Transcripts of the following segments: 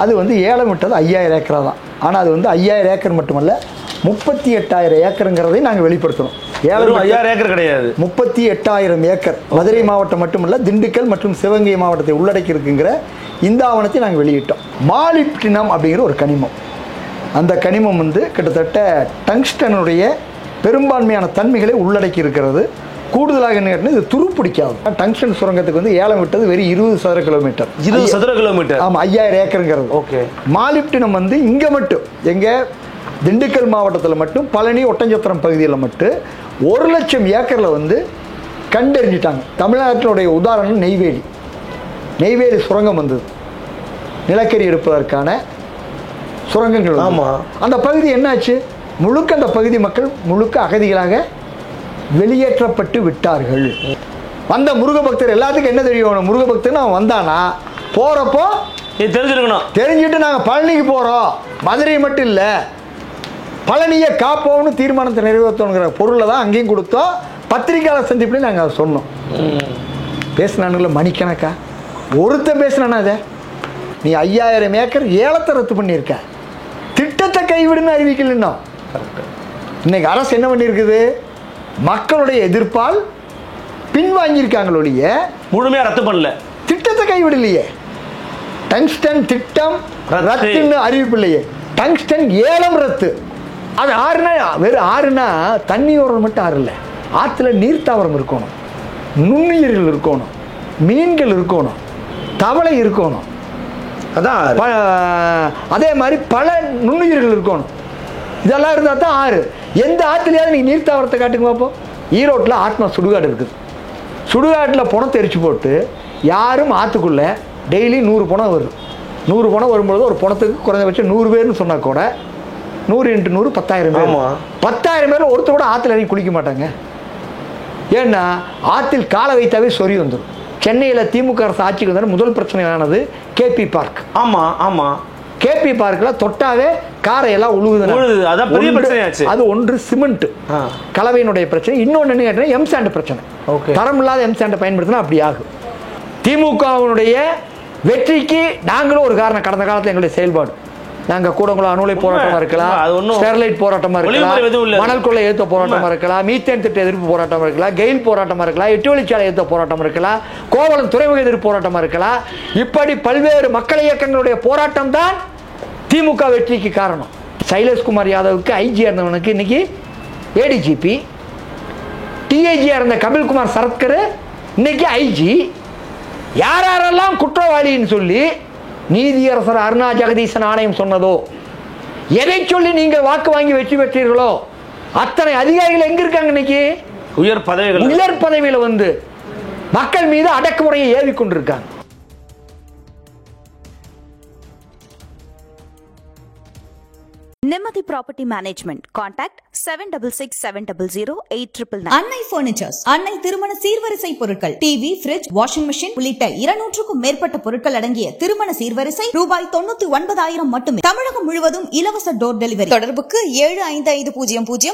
அது வந்து ஏலம் விட்டது 5000 ஏக்கரா தான். ஆனால் அது வந்து 5000 ஏக்கர் மட்டுமல்ல, 38,000 ஏக்கருங்கிறதை நாங்கள் வெளிப்படுத்தணும். 5000 ஏக்கர் கிடையாது, 38,000 ஏக்கர் மதுரை மாவட்டம் மட்டுமல்ல, திண்டுக்கல் மற்றும் சிவகங்கை மாவட்டத்தை உள்ளடக்கி இருக்குங்கிற இந்த ஆவணத்தை நாங்கள் வெளியிட்டோம். மாலிப்டினம் அப்படிங்கிற ஒரு கனிமம். அந்த கனிமம் வந்து கிட்டத்தட்ட டங்ஸ்டனுடைய பெரும்பான்மையான தன்மைகளை உள்ளடக்கி இருக்கிறது. கூடுதலாக என்ன கேட்டால் இது துருப்பிடிக்காது. டங்ஸ்டன் சுரங்கத்துக்கு வந்து ஏலம் விட்டது வெறும் 20 சதுர கிலோமீட்டர். 20 சதுர கிலோமீட்டர். ஆமாம், 5000 ஏக்கருங்கிறது. ஓகே. மாலிப்டினம் வந்து இங்கே மட்டும், எங்கள் திண்டுக்கல் மாவட்டத்தில் மட்டும், பழனி ஒட்டஞ்சத்திரம் பகுதியில் மட்டும் 1,00,000 ஏக்கரில் வந்து கண்டறிஞ்சிட்டாங்க. தமிழ்நாட்டினுடைய உதாரணம் நெய்வேலி சுரங்கம் வந்தது, நிலக்கரி எடுப்பதற்கான சுரங்கங்கள். ஆமாம். அந்த பகுதி என்னாச்சு, முழுக்க அந்த பகுதி மக்கள் முழுக்க அகதிகளாக வெளியேற்றப்பட்டு விட்டார்கள். வந்த முருக பக்தர் எல்லாத்துக்கும் என்ன தெரியும், முருக பக்தர்னு அவன் வந்தானா போகிறப்போ தெரிஞ்சிருக்கணும். தெரிஞ்சுட்டு நாங்கள் பழனிக்கு போகிறோம், மதுரை மட்டும் இல்லை பழனியை காப்போம்னு தீர்மானத்தை நிறைவேற்றணுங்கிற பொருளை தான் அங்கேயும் கொடுத்தோம். பத்திரிகையாளர் சந்திப்புலையும் நாங்கள் அதை சொன்னோம். பேசினானுங்கள மணிக்கணக்கா, ஒருத்தன் பேசினானா அதை நீ 5000 ஏக்கர் ஏலத்தை ரத்து பண்ணியிருக்க, திட்டத்தை கைவிடுன்னு அறிவிக்கலன்னா. இன்னைக்கு அரசு என்ன பண்ணியிருக்குது, மக்களுடைய எதிர்ப்பால் பின்வாங்கியிருக்காங்களோ ஒழிய முழுமையாக ரத்து பண்ணல, திட்டத்தை கைவிடலையே. டங்ஸ்டன் திட்டம் ரத்துன்னு அறிவிப்பில்லையே, டங்ஸ்டன் ஏலம் ரத்து. அது ஆறுனா வெறும் ஆறுனா தண்ணியோரம் மட்டும் ஆறு இல்லை, ஆற்றுல நீர்த்தாவரம் இருக்கணும், நுண்ணுயிர்கள் இருக்கணும், மீன்கள் இருக்கணும், தவளை இருக்கணும், அதான் அதே மாதிரி பல நுண்ணுயிர்கள் இருக்கணும். இதெல்லாம் இருந்தால் தான் ஆறு. எந்த ஆற்றுலையாவது நீங்கள் நீர்த்தாவரத்தை காட்டுங்க பார்ப்போம். ஈரோட்டில் ஆத்மா சுடுகாடு இருக்குது. சுடுகாட்டில் பணத்தை எரிச்சு போட்டு யாரும் ஆற்றுக்குள்ளே டெய்லி 100 பணம் வரும். 100 பணம் வரும்பொழுது ஒரு பணத்துக்கு குறைஞ்சபட்சம் 100 பேர்னு சொன்னால் கூட 100 × 100 10,000 பேர். 10,000 பேர் ஒருத்தர் கூட ஆற்றுல இறங்கி குளிக்க மாட்டாங்க. ஏன்னா ஆற்றில் காலை வைத்தாவே சொறி வந்துடும். சென்னையில் திமுக அரசு ஆட்சிக்கு வந்தால் முதல் பிரச்சனையானது கேபி பார்க். ஆமாம், கேபி பார்க்கில் தொட்டாவே காரையெல்லாம் உழுவுது. அது ஒன்று சிமெண்ட் கலவையினுடைய பிரச்சனை. இன்னொன்று என்ன கேட்டால் எம்சாண்ட் பிரச்சனை. தரம் இல்லாத எம்சாண்டை பயன்படுத்தினா அப்படி ஆகும். திமுகவினுடைய வெற்றிக்கு நாங்களும் ஒரு காரணம். கடந்த காலத்தில் எங்களுடைய செயல்பாடு, நாங்கள் கூடங்குளம் அணுலை போராட்டமாக இருக்கலாம், ஸ்டெர்லைட் போராட்டமாக இருக்கலாம், மணல் கொள்ளை எதிர்த்த போராட்டமாக இருக்கலாம், மீத்தேன் திட்ட எதிர்ப்பு போராட்டமாக இருக்கலாம், கெயில் போராட்டமாக இருக்கலாம், 8 வழிச்சாலை எதிர்த்த போராட்டம் இருக்கலாம், கோவளம் துறைமுக எதிர்ப்பு போராட்டமாக இருக்கலாம். இப்படி பல்வேறு மக்கள் இயக்கங்களுடைய போராட்டம் தான் திமுக வெற்றிக்கு காரணம். சைலேஷ்குமார் யாதவுக்கு ஐஜியா இருந்தவனுக்கு இன்னைக்கு ஏடிஜிபி, டிஐஜியா இருந்த கபில்குமார் சரத்கர் இன்னைக்கு ஐஜி. யாரெல்லாம் குற்றவாளின்னு சொல்லி நீதியரசர் அருணா ஜெகதீசன் ஆணையம் சொன்னதோ, எதை சொல்லி நீங்கள் வாக்கு வாங்கி வெற்றி பெற்றீர்களோ அத்தனை அதிகாரிகள் எங்க இருக்காங்க இன்னைக்கு? உயர் பதவியில் வந்து மக்கள் மீது அடக்குமுறையை ஏவி கொண்டிருக்காங்க. நிம்மதி ப்ராப்பர்ட்டி மேனேஜ்மெண்ட். கான்டாக்ட் 7667008999. அன்னை பர்னிச்சர்ஸ், அன்னை திருமண சீர்வரிசை பொருட்கள், டிவி, ஃபிரிட்ஜ், வாஷிங் மெஷின் உள்ளிட்ட 200க்கும் மேற்பட்ட பொருட்கள் அடங்கிய திருமண சீர்வரிசை ரூபாய் 99,000 மட்டுமே. தமிழகம் முழுவதும் இலவச டோர் டெலிவரி. தொடர்புக்கு 7550014440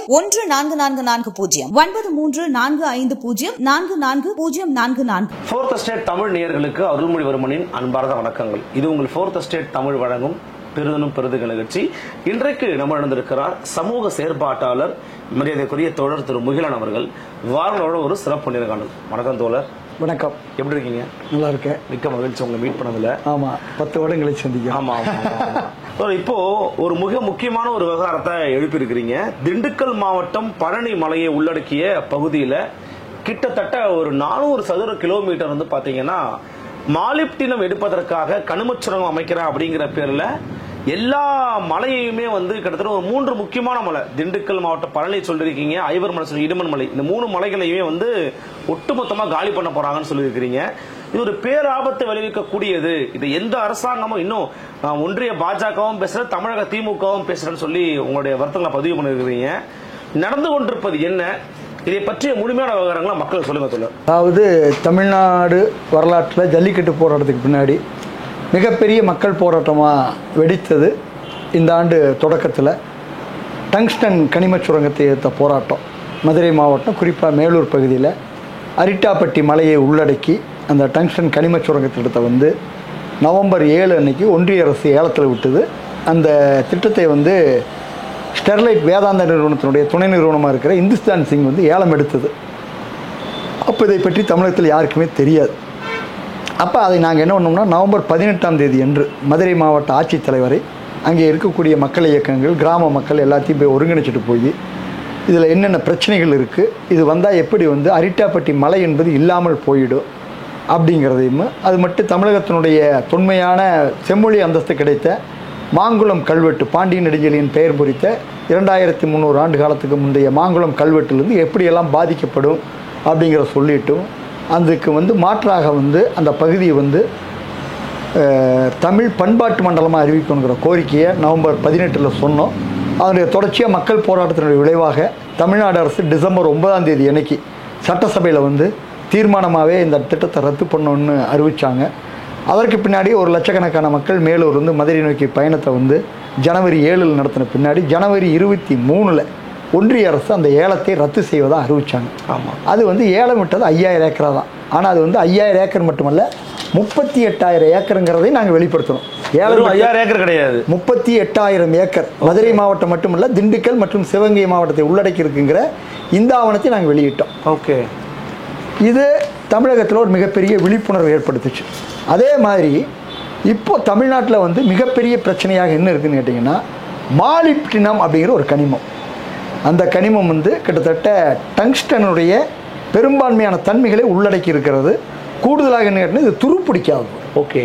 9345044044. ஃபோர்த் எஸ்டேட் தமிழ் நேயர்களுக்கு அருள்மொழிவர்மனின் அன்பார்ந்த வணக்கங்கள். இது உங்கள் ஃபோர்த் எஸ்டேட் தமிழ் வழங்கும் பெருதனும் பெருதுக நிகழ்ச்சி. இன்றைக்கு நம்ம நடந்திருக்கிறார் சமூக செயற்பாட்டாளர் மரியாதைக்குரிய தோழர் திரு முகிலன் அவர்கள். வாரங்களோட ஒரு சிறப்பு நேர்காணல். வணக்கம் தோழர். வணக்கம், எப்படி இருக்கீங்க? நல்லா இருக்கேன், மிக்க மகிழ்ச்சி உங்களை மீட் பண்ணதுல. ஆமா, 10 வருடங்களை சந்திக்கும். ஆமா. இப்போ ஒரு மிக முக்கியமான ஒரு விவகாரத்தை எழுப்பியிருக்கிறீங்க. திண்டுக்கல் மாவட்டம் பழனி மலையை உள்ளடக்கிய பகுதியில கிட்டத்தட்ட ஒரு 400 சதுர கிலோமீட்டர் வந்து பாத்தீங்கன்னா மாலிப்டினம் எடுப்பதற்காக கனிமச்சுரங்கம் அமைக்கிறேன் அப்படிங்கிற பேர்ல எல்லா மலையுமே வந்து கிட்டத்தட்ட ஒரு 3 முக்கியமான மலை, திண்டுக்கல் மாவட்டம் பழனி சொல்லிருக்கீங்க, ஐவர் மலை, இடுமன் மலை, இந்த 3 மலைகளையுமே வந்து ஒட்டுமொத்தமா காலி பண்ண போறாங்கன்னு சொல்லியிருக்கிறீங்க. இது ஒரு பேராபத்தை விளைவிக்கக்கூடியது. இது எந்த அரசாங்கமும், இன்னும் ஒன்றிய பாஜகவும் பேசுற, தமிழக திமுகவும் பேசுறேன்னு சொல்லி உங்களுடைய வருத்தங்களை பதிவு பண்ணிருக்கிறீங்க. நடந்து கொண்டிருப்பது என்ன, இதை பற்றிய முழுமையான விவகாரங்களை மக்கள் சொல்லுங்க தோழர். அதாவது தமிழ்நாடு வரலாற்றில் ஜல்லிக்கட்டு போராட்டத்துக்கு பின்னாடி மிகப்பெரிய மக்கள் போராட்டமாக வெடித்தது இந்த ஆண்டு தொடக்கத்தில் டங்ஸ்டன் கனிம சுரங்கத்தை ஏற்ற போராட்டம். மதுரை மாவட்டம், குறிப்பாக மேலூர் பகுதியில் அரிட்டாப்பட்டி மலையை உள்ளடக்கி அந்த டங்ஸ்டன் கனிம சுரங்கத்திட்டத்தை வந்து நவம்பர் 7 அன்னைக்கு ஒன்றிய அரசு ஏலத்தில் விட்டது. அந்த திட்டத்தை வந்து ஸ்டெர்லைட் வேதாந்தா நிறுவனத்தினுடைய துணை நிறுவனமாக இருக்கிற இந்துஸ்தான் சிங் வந்து ஏலம் எடுத்தது. அப்போ இதை பற்றி தமிழகத்தில் யாருக்குமே தெரியாது. அப்போ அதை நாங்கள் என்ன பண்ணோம்னா நவம்பர் 18ஆம் தேதி அன்று மதுரை மாவட்ட ஆட்சித்தலைவரை, அங்கே இருக்கக்கூடிய மக்கள் இயக்கங்கள், கிராம மக்கள் எல்லாத்தையும் போய் ஒருங்கிணைச்சிட்டு போய் இதில் என்னென்ன பிரச்சனைகள் இருக்குது, இது வந்தால் எப்படி வந்து அரிட்டாப்பட்டி மலை என்பது இல்லாமல் போயிடும் அப்படிங்கிறதையும், அது மட்டும் தமிழகத்தினுடைய தொன்மையான செம்மொழி அந்தஸ்து கிடைத்த மாங்குளம் கல்வெட்டு, பாண்டியன் நெடுஞ்செழியன் பெயர் பொறித்த 2300 ஆண்டு காலத்துக்கு முந்தைய மாங்குளம் கல்வெட்டுலேருந்து எப்படியெல்லாம் பாதிக்கப்படும் அப்படிங்கிற சொல்லிட்டும், அதுக்கு வந்து மாற்றாக வந்து அந்த பகுதியை வந்து தமிழ் பண்பாட்டு மண்டலமாக அறிவிக்கணுங்கிற கோரிக்கையை நவம்பர் 18 சொன்னோம். அதனுடைய தொடர்ச்சியாக மக்கள் போராட்டத்தினுடைய விளைவாக தமிழ்நாடு அரசு டிசம்பர் 9ஆம் தேதி அன்னைக்கு சட்டசபையில் வந்து தீர்மானமாகவே இந்த திட்டத்தை ரத்து பண்ணணுன்னு அறிவித்தாங்க. அதற்கு பின்னாடி 1 லட்சக்கணக்கான மக்கள் மேலூர் வந்து மதுரை நோக்கி பயணத்தை வந்து ஜனவரி 7 நடத்தின பின்னாடி ஜனவரி 23 ஒன்றிய அரசு அந்த ஏலத்தை ரத்து செய்வதாக அறிவித்தாங்க. ஆமாம், அது வந்து ஏலம் விட்டது 5000 ஏக்கரா தான். ஆனால் அது வந்து 5000 ஏக்கர் மட்டுமல்ல, 38,000 ஏக்கருங்கிறதையும் நாங்கள் வெளிப்படுத்தணும். 5000 ஏக்கர் கிடையாது, 38,000 ஏக்கர் மதுரை மாவட்டம் மட்டுமல்ல, திண்டுக்கல் மற்றும் சிவகங்கை மாவட்டத்தை உள்ளடக்கி இருக்குங்கிற இந்த ஆவணத்தை நாங்கள் வெளியிட்டோம். ஓகே, இது தமிழகத்தில் ஒரு மிகப்பெரிய விழிப்புணர்வு ஏற்படுத்துச்சு. அதே மாதிரி இப்போ தமிழ்நாட்டில் வந்து மிகப்பெரிய பிரச்சனையாக என்ன இருக்குதுன்னு கேட்டிங்கன்னா, மாலிப்டினம் அப்படிங்கிற ஒரு கனிமம். அந்த கனிமம் வந்து கிட்டத்தட்ட டங்ஸ்டனுடைய பெரும்பான்மையான தன்மைகளை உள்ளடக்கி இருக்கிறது. கூடுதலாக என்ன கேட்டிங்கன்னா இது துருப்பிடிக்காது. ஓகே,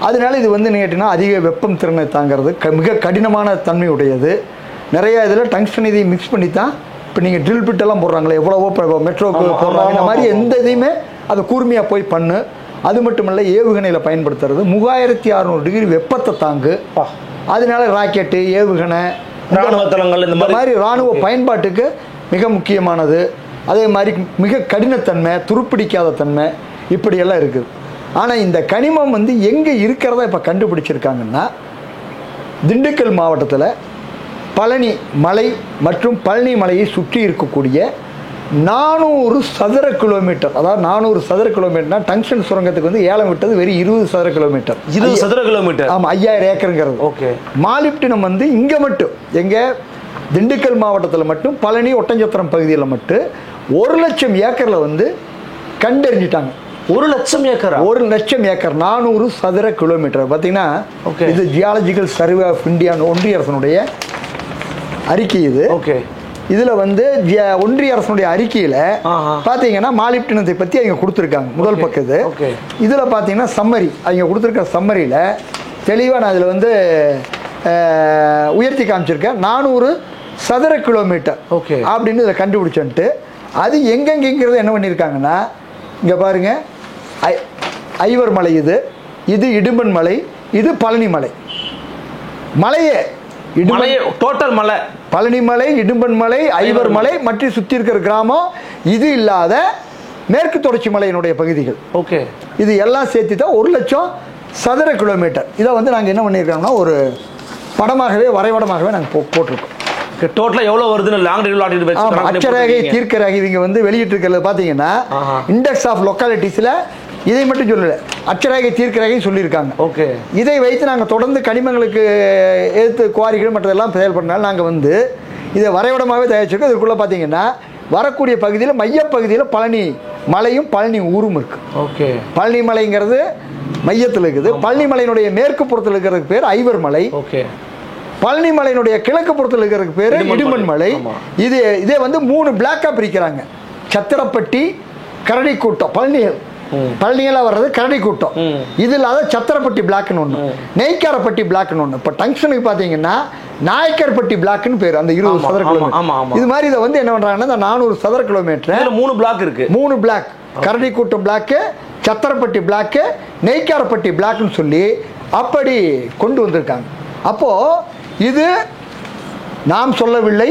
அதனால இது வந்து என்ன கேட்டிங்கன்னா அதிக வெப்பம் திறனை தாங்கிறது, மிக கடினமான தன்மை உடையது. நிறைய இதில் டங்ஸ்டன் இதை மிக்ஸ் பண்ணி தான் இப்போ நீங்கள் ட்ரில் பிட்டெல்லாம் போடுறாங்களே, எவ்வளவோ மெட்ரோக்கு போடுறாங்க, இந்த மாதிரி எந்த இதையுமே அதை கூர்மையாக போய் பண்ணு. அது மட்டுமல்ல, ஏவுகணையில் பயன்படுத்துறது 3600 டிகிரி வெப்பத்தை தாங்கு. அதனால ராக்கெட்டு, ஏவுகணை, ராணுவ தளங்கள் இந்த மாதிரி இராணுவ பயன்பாட்டுக்கு மிக முக்கியமானது. அதே மாதிரி மிக கடினத்தன்மை, துருப்பிடிக்காத தன்மை, இப்படியெல்லாம் இருக்குது. ஆனால் இந்த கனிமம் வந்து எங்கே இருக்கிறதா இப்போ கண்டுபிடிச்சிருக்காங்கன்னா, திண்டுக்கல் மாவட்டத்தில் பழனி மலை மற்றும் பழனி மலையை சுற்றி இருக்கக்கூடிய 400 சதுர கிலோமீட்டர், அதாவது 400 சதுர கிலோமீட்டர்னா டங்ஸ்டன் சுரங்கத்துக்கு வந்து ஏலம் விட்டது வெறும் 20 சதுர கிலோமீட்டர். 20 சதுர கிலோமீட்டர், ஆமாம், 5000 ஏக்கருங்கிறது. ஓகே, மாலிப்டினம் வந்து இங்கே மட்டும் எங்கள் திண்டுக்கல் மாவட்டத்தில் மட்டும் பழனி ஒட்டஞ்சத்திரம் பகுதியில் மட்டும் 1 லட்சம் ஏக்கரில் வந்து கண்டறிஞ்சிட்டாங்க. 1 லட்சம் ஏக்கர், 1 லட்சம் ஏக்கர், 400 சதுர கிலோமீட்டர். பார்த்தீங்கன்னா இது ஜியாலஜிக்கல் சர்வே ஆஃப் இந்தியா ஒன்றிய அரசனுடைய அறிக்கை இது. ஓகே, இதில் வந்து ஒன்றிய அரசனுடைய அறிக்கையில் பார்த்தீங்கன்னா மாலிப்டினத்தை பற்றி அவங்க கொடுத்துருக்காங்க. முதல் பக்கத்து இதில் பார்த்தீங்கன்னா சம்மரி, அவங்க கொடுத்துருக்க சம்மரியில் தெளிவாக நான் இதில் வந்து உயர்த்தி காமிச்சிருக்கேன். 400 சதுர கிலோமீட்டர் ஓகே அப்படின்னு இதை கண்டுபிடிச்சோன்ட்டு அது எங்கெங்கிறது என்ன பண்ணியிருக்காங்கன்னா, இங்கே பாருங்கள், ஐவர் மலை, இது இடும்பன் மலை, இது பழனி மலை. மலையே டோட்டல் மலை, பழனி மலை, இடும்பன் மலை, ஐவர் மலை மற்றும் சுற்றி இருக்கிற கிராமம், இது இல்லாத மேற்கு தொடர்ச்சி மலையினுடைய பகுதிகள். ஓகே, இது எல்லாம் சேர்த்து தான் 1 லட்சம் சதுர கிலோமீட்டர். இதை வந்து நாங்கள் என்ன பண்ணியிருக்கோம்னா ஒரு படமாகவே, வரைபடமாகவே நாங்கள் போட்டிருக்கோம். டோட்டலாக எவ்வளோ வருதுன்னு லாங் டிரைவ் அச்சரேகை, தீர்க்க ரேகை இவங்க வந்து வெளியிட்டிருக்கிறது பார்த்தீங்கன்னா, இண்டெக்ஸ் ஆஃப் லொக்காலிட்டிஸில் இதை மட்டும் சொல்லலை, அச்சரேகை, தீர்க்க ரேகையும் சொல்லியிருக்காங்க. ஓகே, இதை வைத்து நாங்கள் தொடர்ந்து கனிமங்களுக்கு எதிர்த்து குவாரிகள் மற்றதெல்லாம் செயல்படுறதுனால நாங்கள் வந்து இதை வரைபடமாகவே தயாரிச்சிருக்கோம். இதுக்குள்ளே பார்த்தீங்கன்னா வரக்கூடிய பகுதியில் மையப்பகுதியில் பழனி மலையும் பழனி ஊரும் இருக்குது. ஓகே, பழனி மலைங்கிறது மையத்தில் இருக்குது. பழனி மலையினுடைய மேற்கு புறத்தில் இருக்கிறதுக்கு பேர் ஐவர் மலை. ஓகே, பழனி மலையினுடைய கிழக்கு புறத்தில் இருக்கிறதுக்கு பேர் இடுமன் மலை. இதே வந்து 3 பிளாக்காக பிரிக்கிறாங்க. சத்திரப்பட்டி, கரடிக்கூட்டம், பழனியெல்லாம் வர்றது கரடிக்கூட்டம், இது இல்லாத சத்திரப்பட்டி பிளாக்னு ஒன்று, நெய்க்காரப்பட்டி பிளாக்னு ஒன்று. இப்போ டங்ஸ்டனுக்கு பார்த்தீங்கன்னா நாயக்கர்பட்டி பிளாக்னு பேர், அந்த 20 சதுர கிலோமீட்டர். இது மாதிரி இதை வந்து என்ன பண்ணுறாங்கன்னா, இந்த 400 சதுர கிலோமீட்டர் 3 பிளாக் இருக்கு. 3 block, Karadikoottam block, Chathirapatti block, Neikkarapatti பிளாக்னு சொல்லி அப்படி கொண்டு வந்திருக்காங்க. அப்போது இது நாம் சொல்லவில்லை,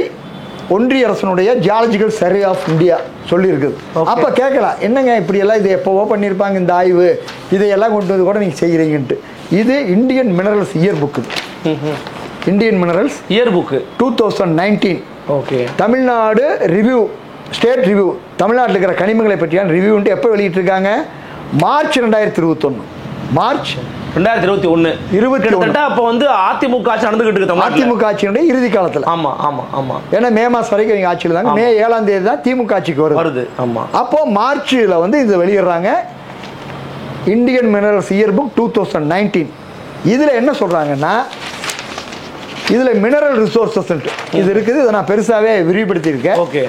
ஒன்றிய அரசனுடைய ஜியாலஜிக்கல் சர்வே ஆஃப் இந்தியா சொல்லியிருக்குது. அப்போ கேட்கலாம், என்னங்க இப்படியெல்லாம் இது எப்போவோ பண்ணியிருப்பாங்க இந்த ஆய்வு, இதையெல்லாம் கொண்டு வந்து கூட நீங்கள் செய்கிறீங்கன்ட்டு. இது Indian Minerals year book, Indian Minerals year book 2019. Okay, Tamil Nadu review, state review, தமிழ்நாட்டில் இருக்கிற கனிமங்களை பற்றியான ரிவ்யூன்ட்டு எப்போ வெளியிட்டிருக்காங்க? மார்ச் 2021, மார்ச் 2021 அப்ப வந்து அதிமுக ஆட்சி நடந்துகிட்டு இருக்கு. அதிமுக ஆட்சியினுடைய இறுதி காலத்துல. ஆமா ஆமா ஆமா. ஏன்னா மே மாசம் வரைக்கும் இவங்க ஆட்சியில் இருந்தாங்க. மே 7ஆம் தேதி தான் திமுக ஆட்சிக்கு வருது. ஆமா. அப்போ மார்ச்ல வந்து இது வெளியிடுறாங்க, இந்தியன் மினரல்ஸ் இயர் புக் 2019. இதுல என்ன சொல்றாங்கன்னா, இதுல மினரல் ரிசோர்சஸ் இது இருக்குது. இதை நான் பெருசாவே விரிவுபடுத்தி இருக்கேன். ஓகே.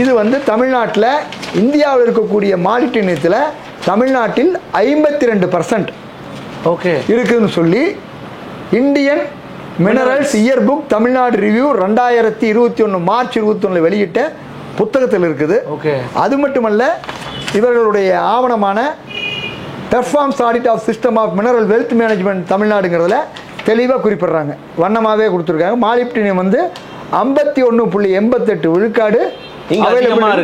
இது வந்து தமிழ்நாட்டில் இந்தியாவில் இருக்கக்கூடிய மாலிப்டினியத்தில் தமிழ்நாட்டில் 52% ஓகே இருக்குதுன்னு சொல்லி Indian Minerals Year Book Tamil Nadu review 2021 March 21 வெளியிட்ட புத்தகத்தில் இருக்குது. ஓகே. அது மட்டுமல்ல, இவர்களுடைய ஆவணமான performance audit of system of mineral wealth management தமிழ்நாடுங்கிறதுல தெளிவாக குறிப்பிடுறாங்க, வண்ணமாகவே கொடுத்துருக்காங்க. மாலிப்டினியம் வந்து 51.88 விழுக்காடு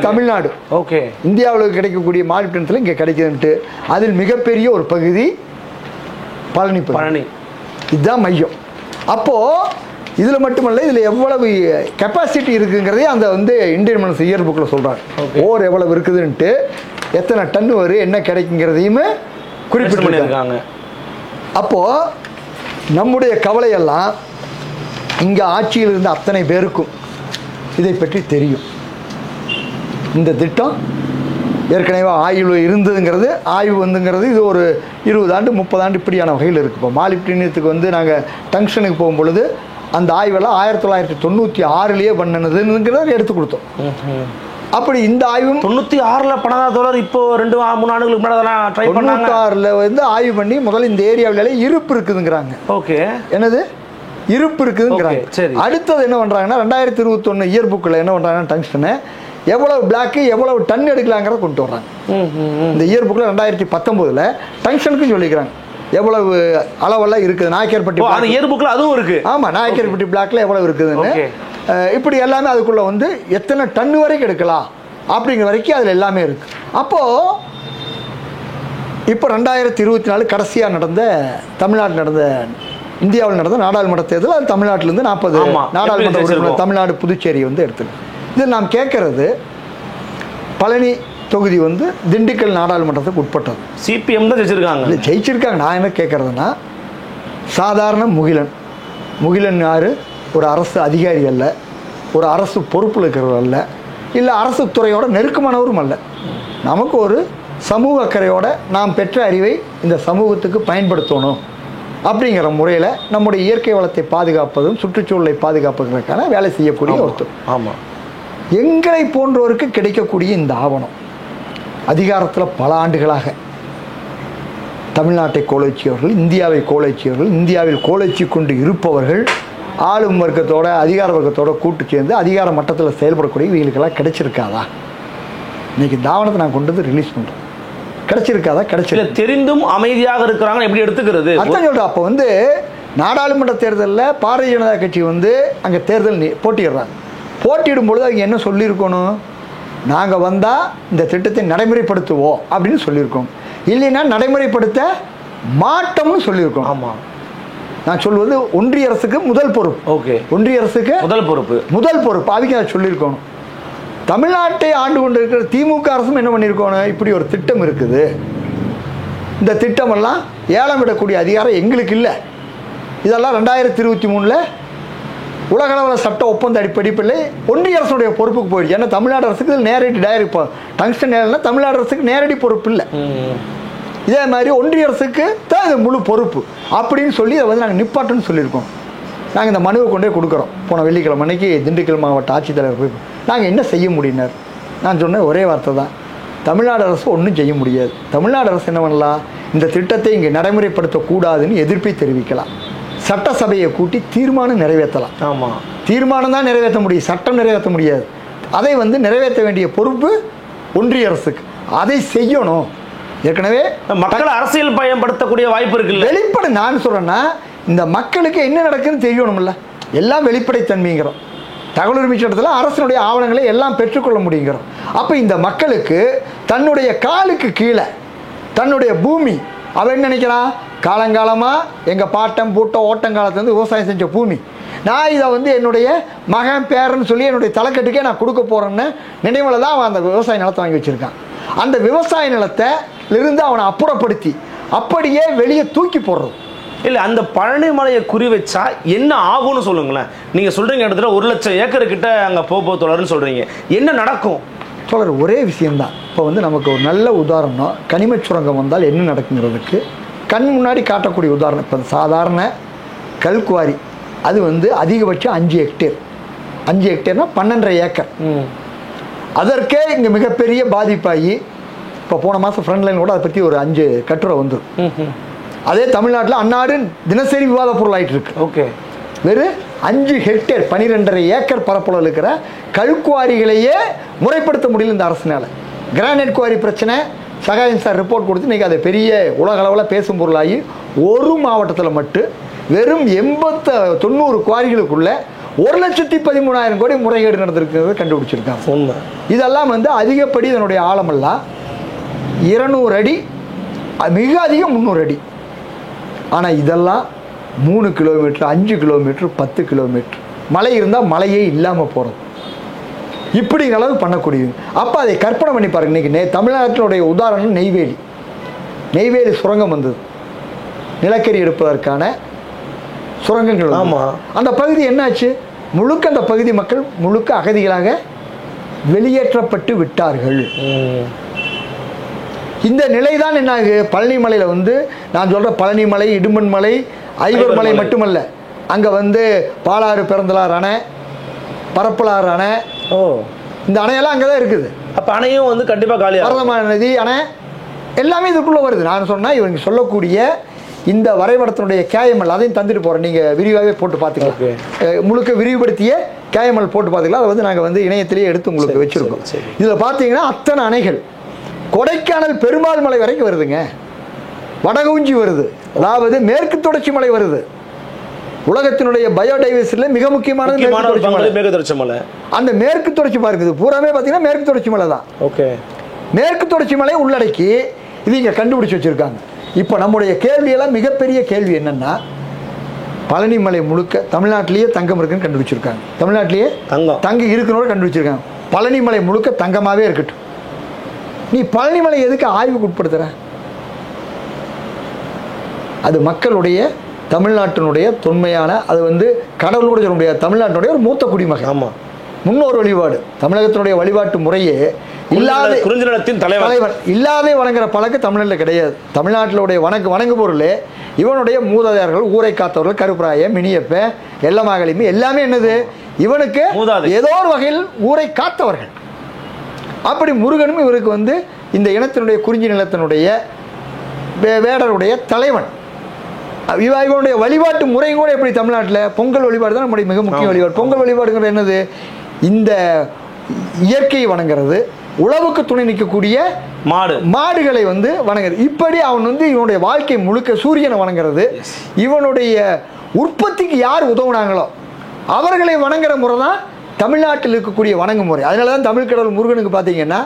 தமிழ்நாடு. ஓகே. இந்தியாவில் கிடைக்கக்கூடிய மாலிப்டினத்தில் இங்கே கிடைக்குதுன்ட்டு. அதில் மிகப்பெரிய ஒரு பகுதி பழனி. இதுதான் மையம். அப்போ இதுல மட்டுமல்ல, இதுல எவ்வளவு கெப்பாசிட்டி இருக்குங்கிறதே அந்த வந்து இந்தியன் மினரல்ஸ் இயர் புக்கில் சொல்றாங்க. ஓர் எவ்வளவு இருக்குதுன்ட்டு, எத்தனை டன் வரும், என்ன கிடைக்குங்கிறதையுமே குறிப்பிட்டிருக்காங்க. அப்போ நம்முடைய கவலையெல்லாம் இங்க ஆட்சியில் இருந்த அத்தனை பேருக்கும் இதை பற்றி தெரியும். இந்த திட்டம் ஏற்கனவே ஆய்வு இருந்ததுங்கிறது, ஆய்வு வந்துங்கிறது இது ஒரு 20 ஆண்டு 30 ஆண்டு இப்படியான வகையில் இருக்குது. இப்போ மாலிப்டினியத்துக்கு வந்து நாங்கள் டங்ஷனுக்கு போகும்பொழுது அந்த ஆய்வெல்லாம் 1996 பண்ணதுங்கிறத எடுத்து கொடுத்தோம். அப்படி இந்த ஆய்வும் 96 பண்ணாத இப்போ 2-3 ஆண்டுகளுக்கு முன்னாடி ட்ரை பண்ணாங்க. 96 வந்து ஆய்வு பண்ணி முதல்ல இந்த ஏரியாவிலே இருப்பு இருக்குதுங்கிறாங்க. ஓகே. என்னது இருப்பு இருக்குதுங்கிறாங்க. அடுத்தது என்ன பண்றாங்கன்னா 2021 இயர் புக்கில் என்ன பண்றாங்கன்னா டங்ஸ்டனை எவ்வளவு பிளாக்கு எவ்வளவு டன் எடுக்கலாங்கிறத கொண்டு வர்றாங்க. இந்த இயர் புக்கில் 2019 டங்ஷனுக்கும் சொல்லிக்கிறாங்க எவ்வளவு அளவெல்லாம் இருக்குது. நாயக்கர்பட்டி இயர் புக்கில் அதுவும் இருக்கு. ஆமா, நாயக்கர்பட்டி பிளாக்ல எவ்வளவு இருக்குதுன்னு இப்படி எல்லாமே அதுக்குள்ள வந்து எத்தனை டன் வரைக்கும் எடுக்கலாம் அப்படிங்கிற வரைக்கும் அதுல எல்லாமே இருக்கு. அப்போ இப்போ 2024 கடைசியாக நடந்த தமிழ்நாட்டில் நடந்த இந்தியாவில் நடந்த நாடாளுமன்ற தேர்தல், அது தமிழ்நாட்டிலிருந்து 40 நாடாளுமன்ற உறுப்பினர் தமிழ்நாடு புதுச்சேரி வந்து எடுத்துருக்கு. இதில் நாம் கேட்கறது, பழனி தொகுதி வந்து திண்டுக்கல் நாடாளுமன்றத்துக்கு உட்பட்டது. சிபிஎம் தான் ஜெயிச்சிருக்காங்க. இல்லை ஜெயிச்சிருக்காங்க. நான் என்ன கேட்கறதுன்னா, சாதாரண முகிலன் யாரு? ஒரு அரசு அதிகாரி அல்ல, ஒரு அரசு பொறுப்பில் இருக்கிறவர் அல்ல, இல்லை அரசு துறையோட நெருக்கமானவரும் அல்ல. நமக்கு ஒரு சமூக அக்கறையோட நாம் பெற்ற அறிவை இந்த சமூகத்துக்கு பயன்படுத்தணும் அப்படிங்கிற முறையில் நம்முடைய இயற்கை வளத்தை பாதுகாப்பதும் சுற்றுச்சூழலை பாதுகாப்பதற்கான வேலை செய்யக்கூடிய ஒருத்தர். ஆமாம். எங்களை போன்றோருக்கு கிடைக்கக்கூடிய இந்த ஆவணம் அதிகாரத்தில் பல ஆண்டுகளாக தமிழ்நாட்டை கோலோச்சியவர்கள், இந்தியாவை கோலோச்சியவர்கள், இந்தியாவில் கோலோச்சி கொண்டு இருப்பவர்கள், ஆளும் வர்க்கத்தோட அதிகார வர்க்கத்தோட கூட்டு சேர்ந்து அதிகார மட்டத்தில் செயல்படக்கூடிய இவங்களுக்கெல்லாம் கிடைச்சிருக்காதா? இன்னைக்கு இந்த ஆவணத்தை நான் கொண்டு வந்து ரிலீஸ் பண்ணுறேன். கிடைச்சிருக்காதா? கிடைச்சிருக்க. தெரிந்தும் அமைதியாக இருக்கிறாங்க, எப்படி எடுத்துக்கிறது? அதான் சொல்கிறேன். அப்போ வந்து நாடாளுமன்ற தேர்தலில் பாரதிய ஜனதா கட்சி வந்து அங்கே தேர்தல் போட்டிடுறாங்க. போட்டியிடும் பொழுது அவங்க என்ன சொல்லியிருக்கணும்? நாங்கள் வந்தால் இந்த திட்டத்தை நடைமுறைப்படுத்துவோம் அப்படின்னு சொல்லியிருக்கோம். இல்லைன்னா நடைமுறைப்படுத்த மாட்டோம்னு சொல்லியிருக்கோம். ஆமாம். நான் சொல்வது ஒன்றிய அரசுக்கு முதல் பொறுப்பு. ஓகே. ஒன்றிய அரசுக்கு முதல் பொறுப்பு அவங்க அதை சொல்லியிருக்கணும். தமிழ்நாட்டை ஆண்டு கொண்டு இருக்கிற திமுக அரசும் என்ன பண்ணியிருக்கணும்? இப்படி ஒரு திட்டம் இருக்குது, இந்த திட்டமெல்லாம் ஏலம் விடக்கூடிய அதிகாரம் எங்களுக்கு இல்லை. இதெல்லாம் 2023 உலகளவுல சட்ட ஒப்பந்த அடிப்படையில் ஒன்றிய அரசுடைய பொறுப்புக்கு போயிடுச்சு. ஏன்னா தமிழ்நாடு அரசுக்கு இதில் நேரடி டைரக்ட் டங்ஸ்டன் ஏலம்னா தமிழ்நாடு அரசுக்கு நேரடி பொறுப்பு இல்லை. இதே மாதிரி ஒன்றிய அரசுக்கு தான் இது முழு பொறுப்பு அப்படின்னு சொல்லி அதை வந்து நாங்கள் நிப்பாட்டுன்னு சொல்லியிருக்கோம். நாங்கள் இந்த மனுவை கொண்டே கொடுக்குறோம். போன வெள்ளிக்கிழமை அன்னைக்கு திண்டுக்கல் மாவட்ட ஆட்சித்தலைவர் போய் நாங்கள் என்ன செய்ய முடியினார்? நான் சொன்ன ஒரே வார்த்தை தான், தமிழ்நாடு அரசு ஒன்றும் செய்ய முடியாது. தமிழ்நாடு அரசு என்ன பண்ணலாம்? இந்த திட்டத்தை இங்கே நடைமுறைப்படுத்தக்கூடாதுன்னு எதிர்ப்பை தெரிவிக்கலாம், சட்டசபையை கூட்டி தீர்மானம் நிறைவேற்றலாம். ஆமாம், தீர்மானம் தான் நிறைவேற்ற முடியும், சட்டம் நிறைவேற்ற முடியாது. அதை வந்து நிறைவேற்ற வேண்டிய பொறுப்பு ஒன்றிய அரசுக்கு. அதை செய்யணும். ஏற்கனவே மக்கள் அரசியல் பயன்படுத்தக்கூடிய வாய்ப்பு இருக்குல்ல. வெளிப்படை நான் சொல்றேன்னா, இந்த மக்களுக்கு என்ன நடக்குன்னு தெரியணும்ல. எல்லாம் வெளிப்படைத்தன்மைங்கிறோம். தகவல் உரிமை சட்டத்தில் அரசினுடைய ஆவணங்களை எல்லாம் பெற்றுக்கொள்ள முடியுங்கிறோம். அப்போ இந்த மக்களுக்கு தன்னுடைய காலுக்கு கீழே தன்னுடைய பூமி, அவன் என்ன நினைக்கிறான்? காலங்காலமாக எங்கள் பாட்டம் பூட்டம் ஓட்டங்காலத்துலேருந்து விவசாயம் செஞ்ச பூமி, நான் இதை வந்து என்னுடைய மகன் பேரன்னு சொல்லி என்னுடைய தலைக்கட்டுக்கே நான் கொடுக்க போகிறேன்னு நினைவில் தான் அவன் அந்த விவசாய நிலத்தை வாங்கி வச்சுருக்கான். அந்த விவசாய நிலத்தை இருந்து அவனை அப்புறப்படுத்தி அப்படியே வெளியே தூக்கி போடுறது. இல்லை, அந்த பழனி மலையை குறி வச்சா என்ன ஆகும்னு சொல்லுங்களேன். நீங்கள் சொல்கிறீங்க இடத்துல 1 லட்சம் ஏக்கர் கிட்ட அங்கே போகிறன்னு சொல்கிறீங்க, என்ன நடக்கும்? சொல்கிற ஒரே விஷயம்தான். இப்போ வந்து நமக்கு ஒரு நல்ல உதாரணம், கனிம சுரங்கம் வந்தால் என்ன நடக்குங்கிறதுக்கு கண் முன்னாடி காட்டக்கூடிய உதாரணம். இப்போ சாதாரண கல்குவாரி அது வந்து அதிகபட்சம் 5 ஹெக்டேர். 5 ஹெக்டேர்னா 12.5 ஏக்கர். அதற்கே இங்கே மிகப்பெரிய பாதிப்பாகி இப்போ போன மாதம் ஃப்ரண்ட் லைன் கூட அதை பற்றி ஒரு 5 கட்டுரை வந்துடும். அதே தமிழ்நாட்டில் அந்நாடு தினசரி விவாத பொருள் ஆகிட்டு இருக்கு. ஓகே, வெறும் 5 ஹெக்டேர் 12.5 ஏக்கர் பரப்பளவில் இருக்கிற கல்குவாரிகளையே முறைப்படுத்த முடியல இந்த அரசினால. கிரானைட் குவாரி பிரச்சனை சகாயம் சார் ரிப்போர்ட் கொடுத்து இன்றைக்கி அதை பெரிய உலக அளவில் பேசும் பொருளாகி ஒரு மாவட்டத்தில் மட்டும் வெறும் 90 குவாரிகளுக்குள்ள 1,13,000 கோடி முறைகேடு நடந்திருக்கிறத கண்டுபிடிச்சிருக்காங்க. இதெல்லாம் வந்து அதிகப்படி இதனுடைய ஆழமெல்லாம் 200 அடி, மிக அதிகம் 300 அடி. ஆனால் இதெல்லாம் 3 கிலோமீட்டர், 5 கிலோமீட்டர், 10 கிலோமீட்டர் மலை இருந்தால் மலையே இல்லாமல் போகிறது. இப்படிங்கிற அளவு பண்ணக்கூடியது. அப்போ அதை கற்பனை பண்ணி பாருங்க. இன்றைக்கி தமிழ்நாட்டினுடைய உதாரணம் நெய்வேலி சுரங்கம் வந்தது, நிலக்கரி எடுப்பதற்கான சுரங்கங்கள். ஆமாம், அந்த பகுதி என்னாச்சு? முழுக்க அந்த பகுதி மக்கள் முழுக்க அகதிகளாக வெளியேற்றப்பட்டு விட்டார்கள். இந்த நிலைதான் என்ன ஆகுது? பழனி மலையில் வந்து நான் சொல்கிற பழனி மலை, இடும்பன் மலை, ஐவர் மலை மட்டுமல்ல, அங்கே வந்து பாலாறு பிறந்தலாறு அணை, பரப்பலாறு அணை, இந்த அணையெல்லாம் அங்கே தான் இருக்குது. அப்போ அணையும் வந்து கண்டிப்பாக காலி. வரதமான நதி அணை எல்லாமே இதுக்குள்ளே வருது. நான் சொன்னால் இவங்க சொல்லக்கூடிய இந்த வரைபடத்தினுடைய கேஎம்எல் அதையும் தந்துட்டு போகிறேன், நீங்கள் விரிவாகவே போட்டு பார்த்துக்கலாம். முழுக்க விரிவுபடுத்திய கேஎம்எல் போட்டு பார்த்துக்கலாம். அதை வந்து நாங்கள் வந்து இணையத்திலேயே எடுத்து உங்களுக்கு வச்சுருக்கோம். இதில் பார்த்தீங்கன்னா அத்தனை அணைகள் கொடைக்கானல் பெருமாள் மலை வரைக்கும் வருதுங்க. வடகூஞ்சி வருது, அதாவது மேற்கு தொடர்ச்சி மலை வருது. உலகத்தினுடைய பயோடைவர்சிட்டியில் மிக முக்கியமானது மேற்கு தொடர்ச்சி மலை. அந்த மேற்கு தொடர்ச்சி பாருக்குது பூராமே பார்த்தீங்கன்னா மேற்கு தொடர்ச்சி மலை தான். ஓகே, மேற்கு தொடர்ச்சி மலை உள்ளடக்கி இது இங்கே கண்டுபிடிச்சி வச்சுருக்காங்க. இப்போ நம்முடைய கேள்வியெல்லாம் மிகப்பெரிய கேள்வி என்னென்னா, பழனி மலை முழுக்க தமிழ்நாட்டிலேயே தங்கம் இருக்குன்னு கண்டுபிடிச்சிருக்காங்க. தமிழ்நாட்டிலேயே தங்கம் இருக்குனோட கண்டுபிடிச்சிருக்காங்க. பழனி மலை முழுக்க தங்கமாகவே இருக்கட்டும். நீ பழனி மலை எதுக்கு ஆய்வுக்கு உட்படுத்துற? அது மக்களுடைய தமிழ்நாட்டினுடைய தொன்மையான, அது வந்து கடவுளோட சொல்ல முடியாது, தமிழ்நாட்டினுடைய ஒரு மூத்த குடிமகன். ஆமாம், முன்னோர் வழிபாடு. தமிழகத்தினுடைய வழிபாட்டு முறையே இல்லாத குறிஞ்சிநிலத்தின் தலைவர் இல்லாதே வணங்குற பழக்கம் தமிழ்நாட்டில் கிடையாது. தமிழ்நாட்டிலுடைய வணங்கு பொருள் இவனுடைய மூதாதையர்கள், ஊரை காத்தவர்கள், கருப்பராய, மினியப்ப, எல்லமாகலிமி எல்லாமே என்னது? இவனுக்கு ஏதோ ஒரு வகையில் ஊரை காத்தவர்கள். அப்படி முருகனும் இவருக்கு வந்து இந்த இனத்தினுடைய குறிஞ்சி நிலத்தினுடைய வேடருடைய தலைவன். இவனுடைய வழிபாட்டு முறையும் கூட எப்படி தமிழ்நாட்டில் பொங்கல் வழிபாடு தான் நம்முடைய மிக முக்கிய வழிபாடு. பொங்கல் வழிபாடுங்கிறது என்னது? இந்த இயற்கையை வணங்குறது, உழவுக்கு துணை நிற்கக்கூடிய மாடுகளை வந்து வணங்குறது. இப்படி அவன் வந்து இவனுடைய வாழ்க்கை முழுக்க சூரியனை வணங்குறது. இவனுடைய உற்பத்திக்கு யார் உதவுனாங்களோ அவர்களை வணங்குற முறை தான் தமிழ்நாட்டில் இருக்கக்கூடிய வணங்கு முறை. அதனால தான் தமிழ் கடவுள் முருகனுக்கு பார்த்தீங்கன்னா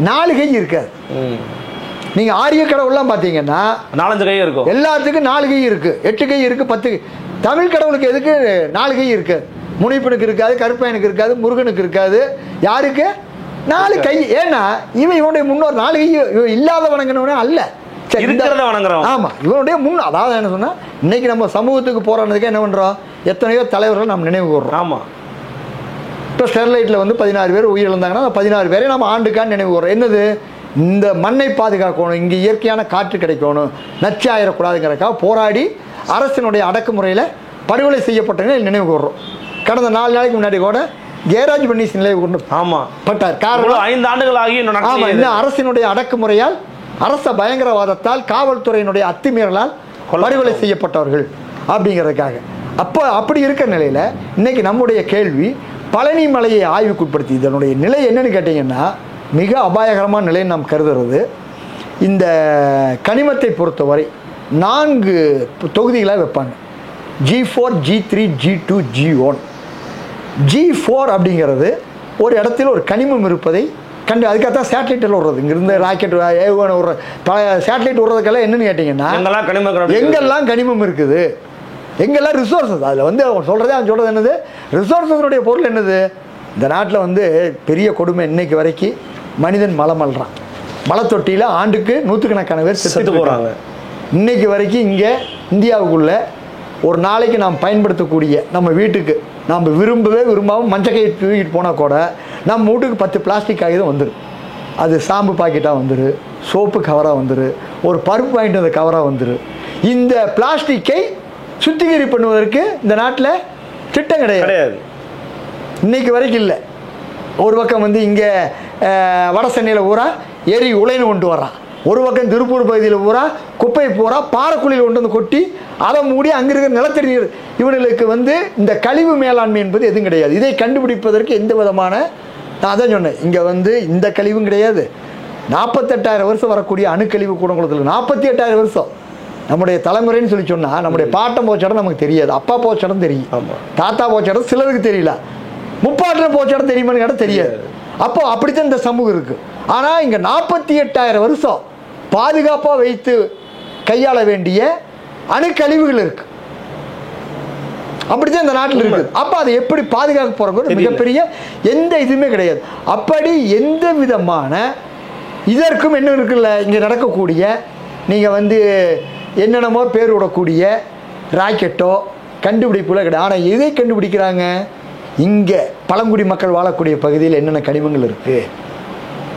4 கை இருக்காது. நீங்கள் ஆரிய கடவுள்லாம் பார்த்தீங்கன்னா 4-5 கை இருக்கும். எல்லாத்துக்கும் 4 கை இருக்குது, 8 கை இருக்குது, 10 கை. தமிழ் கடவுளுக்கு எதுக்கு 4 கை இருக்காது? முனிப்பனுக்கு இருக்காது, கருப்பையனுக்கு இருக்காது, முருகனுக்கு இருக்காது. யாருக்கு 4 கை? ஏன்னா இவனுடைய முன்னோர் 4 கை இல்லாத வணங்கினவனே அல்ல, ஆமா இவனுடைய அதாவது என்ன சொன்னா, இன்னைக்கு நம்ம சமூகத்துக்கு போராடுறதுக்கு என்ன பண்றோம்? எத்தனையோ தலைவர்கள் நம்ம நினைவு கூறுறோம். ஆமா, இப்போ ஸ்டெர்லைட்டில் வந்து 16 பேர் உயிரிழந்தாங்கன்னா அந்த 16 பேரை நம்ம ஆண்டுக்கான்னு நினைவு கூறுறோம். என்னது? இந்த மண்ணை பாதுகாக்கணும், இங்கே இயற்கையான காற்று கிடைக்கணும், நச்சாயிடக்கூடாதுங்கிறக்காக போராடி அரசினுடைய அடக்குமுறையில் படுகொலை செய்யப்பட்டவங்க நினைவு கூறுறோம். கடந்த 4 நாளைக்கு முன்னாடி கூட ஜெயராஜ் பன்னீஸ் நினைவு கூர்ந்து பட்டார். காரணம் 5 ஆண்டுகள் ஆகி இந்த அரசினுடைய அடக்குமுறையால், அரச பயங்கரவாதத்தால், காவல்துறையினுடைய அத்துமீறலால் படுகொலை செய்யப்பட்டவர்கள் அப்படிங்கிறதுக்காக. அப்போ அப்படி இருக்கிற நிலையில் இன்னைக்கு நம்முடைய கேள்வி, பழனி மலையை ஆய்வுக்குட்படுத்தி இதனுடைய நிலை என்னன்னு கேட்டிங்கன்னா மிக அபாயகரமான நிலையை நாம் கருதுறது. இந்த கனிமத்தை பொறுத்தவரை 4 தொகுதிகளாக வைப்பாங்க. G4, G3, G2, G1. G4 அப்படிங்கிறது ஒரு இடத்துல ஒரு கனிமம் இருப்பதை கண்டு, அதுக்காகத்தான் சேட்டலைட்டில் விடுறது. இங்கிருந்து ராக்கெட் ஏவுகணை விடுற சேட்டலைட் விடுறதுக்கெல்லாம் என்னன்னு கேட்டிங்கன்னா எங்கெல்லாம் கனிமம் இருக்குது, எங்கெல்லாம் ரிசோர்ஸஸ், அதில் வந்து அவன் சொல்கிறதே அவன் சொல்கிறது என்னது? ரிசோர்ஸஸனுடைய பொருள் என்னது? இந்த நாட்டில் வந்து பெரிய கொடுமை இன்னைக்கு வரைக்கும் மனிதன் மலம் அள்ளுறான். மலை தொட்டியில் ஆண்டுக்கு 100கணக்கான பேர் செத்து போகிறாங்க. இன்னைக்கு வரைக்கும் இங்கே இந்தியாவுக்குள்ள ஒரு நாளைக்கு நாம் பயன்படுத்தக்கூடிய நம்ம வீட்டுக்கு நாம் விரும்பாமல் மஞ்சள் கை தூக்கிட்டு போனால் கூட நம்ம வீட்டுக்கு 10 பிளாஸ்டிக் காகிதம் வந்துடும். அது சாம்பு பாக்கெட்டாக வந்துடும், சோப்பு கவராக வந்துடும், ஒரு பருப்பு வாங்கிட்டு வந்த கவராக வந்துடும். இந்த பிளாஸ்டிக்கை சுத்திகரி பண்ணுவதற்கு இந்த நாட்டில் திட்டம் கிடையாது. இன்னைக்கு வரைக்கும் இல்லை. ஒரு பக்கம் வந்து இங்கே வட சென்னையில் பூரா எரி உலைன்னு கொண்டு வர்றான், ஒரு பக்கம் திருப்பூர் பகுதியில் பூரா குப்பை பூரா பாறைக்குழியில் கொண்டு வந்து கொட்டி அதை மூடி அங்கே இருக்கிற நிலத்தடி நீர். இவர்களுக்கு வந்து இந்த கழிவு மேலாண்மை என்பது எதுவும் கிடையாது. இதை கண்டுபிடிப்பதற்கு எந்த விதமான, நான் அதான் சொன்னேன், இங்கே வந்து இந்த கழிவும் கிடையாது. 48,000 வருஷம் வரக்கூடிய அணுக்கழிவு கூடங்குளத்தில் 48,000 வருஷம் நம்முடைய தலைமுறைன்னு சொல்லி சொன்னால், நம்முடைய பாட்டம் போச்ச இடம் நமக்கு தெரியாது, அப்பா போச்ச இடம் தெரியும், தாத்தா போச்ச இடம் சிலருக்கு தெரியல, முப்பாட்டில் போச்ச இடம் தெரியுமான்னு கேட்டால் தெரியாது. அப்போ அப்படித்தான் இந்த சமூகம் இருக்குது. ஆனால் இங்கே 48,000 வருஷம் பாதுகாப்பாக வைத்து கையாள வேண்டிய அணுக்கழிவுகள் இருக்கு. அப்படித்தான் இந்த நாட்டில் இருக்குது. அப்போ அதை எப்படி பாதுகாக்க போகிறோம் மிகப்பெரிய எந்த இதுவுமே கிடையாது. அப்படி எந்த விதமான இதற்கும் என்ன இருக்குல்ல, இங்கே நடக்கக்கூடிய நீங்கள் வந்து என்னென்னமோ பேர் விடக்கூடிய ராக்கெட்டோ கண்டுபிடிப்புல கிடையாது. ஆனால் எதை கண்டுபிடிக்கிறாங்க, இங்கே பழங்குடி மக்கள் வாழக்கூடிய பகுதியில் என்னென்ன கனிமங்கள் இருக்குது,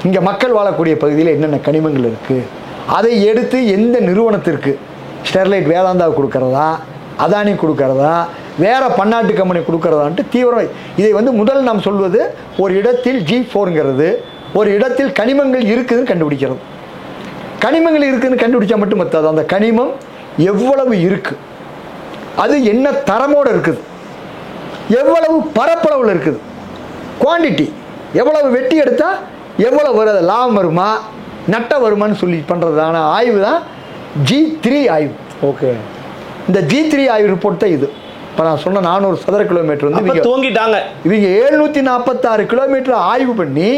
இங்கே மக்கள் வாழக்கூடிய பகுதியில் என்னென்ன கனிமங்கள் இருக்குது, அதை எடுத்து எந்த நிறுவனத்திற்கு, ஸ்டெர்லைட் வேதாந்தாவை கொடுக்கறதா, அதானி கொடுக்கறதா, வேறு பன்னாட்டு கம்பெனி கொடுக்கறதான்ட்டு தீவிரம். இதை வந்து முதல் நாம் சொல்வது, ஒரு இடத்தில் G4ங்கிறது ஒரு இடத்தில் கனிமங்கள் இருக்குதுன்னு கண்டுபிடிக்கிறது. கனிமங்கள் இருக்குதுன்னு கண்டுபிடிச்சா மட்டும் பத்தாது, அந்த கனிமம் எவ்வளவு இருக்குது, அது என்ன தரமோடு இருக்குது, எவ்வளவு பரப்பளவில் இருக்குது, குவான்டிட்டி எவ்வளவு வெட்டி எடுத்தால் எவ்வளோ வருது, லாபம் வருமா நட்ட வருமானு சொல்லி பண்ணுறதான ஆய்வு தான் G3 ஆய்வு. ஓகே, இந்த G3 ஆய்வு ரிப்போர்ட் தான் இது. இப்போ நான் சொன்ன 400 சதுர கிலோமீட்டர் வந்து தூங்கிட்டாங்க. இவங்க 746 கிலோமீட்டர் ஆய்வு பண்ணி,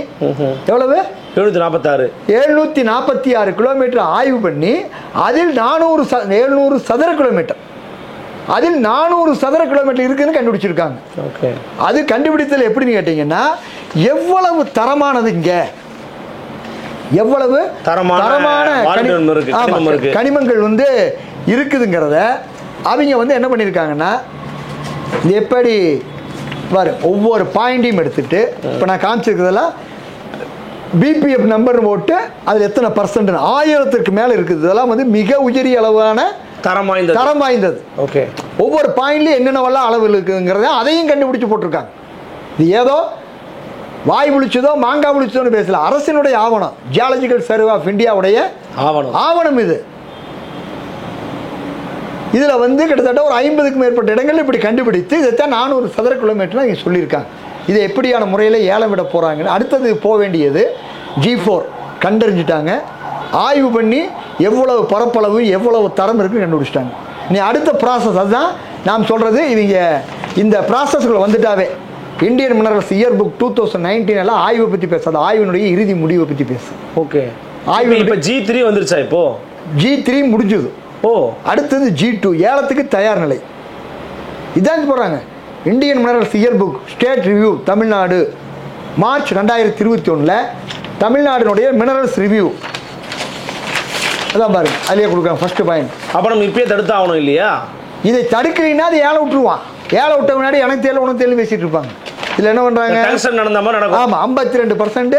எவ்வளவு 746 கிலோமீட்டர் ஆய்வு பண்ணி அதில் 700 சதுர கிலோமீட்டர், அதில் 400 சதுர கிலோமீட்டர் இருக்குன்னு கண்டுபிடிச்சிருக்காங்க. ஓகே, அது கண்டுபிடித்தல் எப்படின்னு கேட்டீங்கன்னா, எவ்வளவு தரமானது, இங்க எவ்வளவு தரமான கனிமங்கள் வந்து இருக்குதுங்கிறத அவங்க வந்து என்ன பண்ணியிருக்காங்கன்னா, எப்படி பாரு ஒவ்வொரு பாயிண்டையும் எடுத்துட்டு, இப்போ நான் காமிச்சிருக்கிறதெல்லாம் பிபிஎஃப் நம்பர் போட்டு அதில் எத்தனை பர்சன்ட் 1000க்கு மேலே இருக்குது. இதெல்லாம் வந்து மிக உயரிய அளவான தரம் வாய்ந்தது. ஓகே, ஒவ்வொரு பாயிண்ட்லையும் என்னென்னவெல்லாம் அளவு இருக்குங்கிறத அதையும் கண்டுபிடிச்சு போட்டிருக்காங்க. இது ஏதோ வாய் புளிச்சதோ மாங்காய் புளிச்சதோன்னு பேசல, அரசினுடைய ஆவணம், ஜியாலஜிக்கல் சர்வே ஆஃப் இந்தியாவுடைய ஆவணம் இது. இதில் வந்து கிட்டத்தட்ட ஒரு 50க்கும் மேற்பட்ட இடங்கள் இப்படி கண்டுபிடித்து இதைத்தான் 400 சதுர கிலோமீட்டர் இங்கே சொல்லியிருக்காங்க. இதை எப்படியான முறையில் ஏலம் விட போகிறாங்கன்னு அடுத்தது போக வேண்டியது G4 கண்டறிஞ்சிட்டாங்க, ஆய்வு பண்ணி எவ்வளவு பரப்பளவு எவ்வளவு தரம் இருக்குன்னு கண்டுபிடிச்சிட்டாங்க. நீ அடுத்த ப்ராசஸ் அதுதான் நாம் சொல்கிறது. இவங்க இந்த ப்ராசஸ்களை வந்துட்டாவே இந்தியன் மினரல்ஸ் இயர் புக் 2019 எல்லாம் ஆய்வை பற்றி பேசாது, ஆய்வினுடைய இறுதி முடிவை பற்றி பேசு. ஓகே, ஆய்வு இப்போ G3 வந்துருச்சா? இப்போ G3 முடிஞ்சது. ஓ, அடுத்தது G2 ஏலத்துக்கு தயார் நிலை. இதான் போடுறாங்க. Indian Minerals Year Book state review Tamil Nadu March 2021 தமிழ்நாடுனுடைய மினரல்ஸ் ரிவ்யூ அதான் பாருங்க, அதிலே கொடுக்குறாங்க ஃபர்ஸ்ட் பாயிண்ட். அப்போ நம்ம இப்பயே தடுத்து ஆகணும் இல்லையா? இதை தடுக்கிறீங்கன்னா அது ஏலம் விட்டுருவான். ஏலம் விட்ட முன்னாடி எனக்கு தேவை உனக்கு தேவை பேசிட்டு இருப்பாங்க. இதில் என்ன பண்ணுறாங்க, ஆமாம் 52%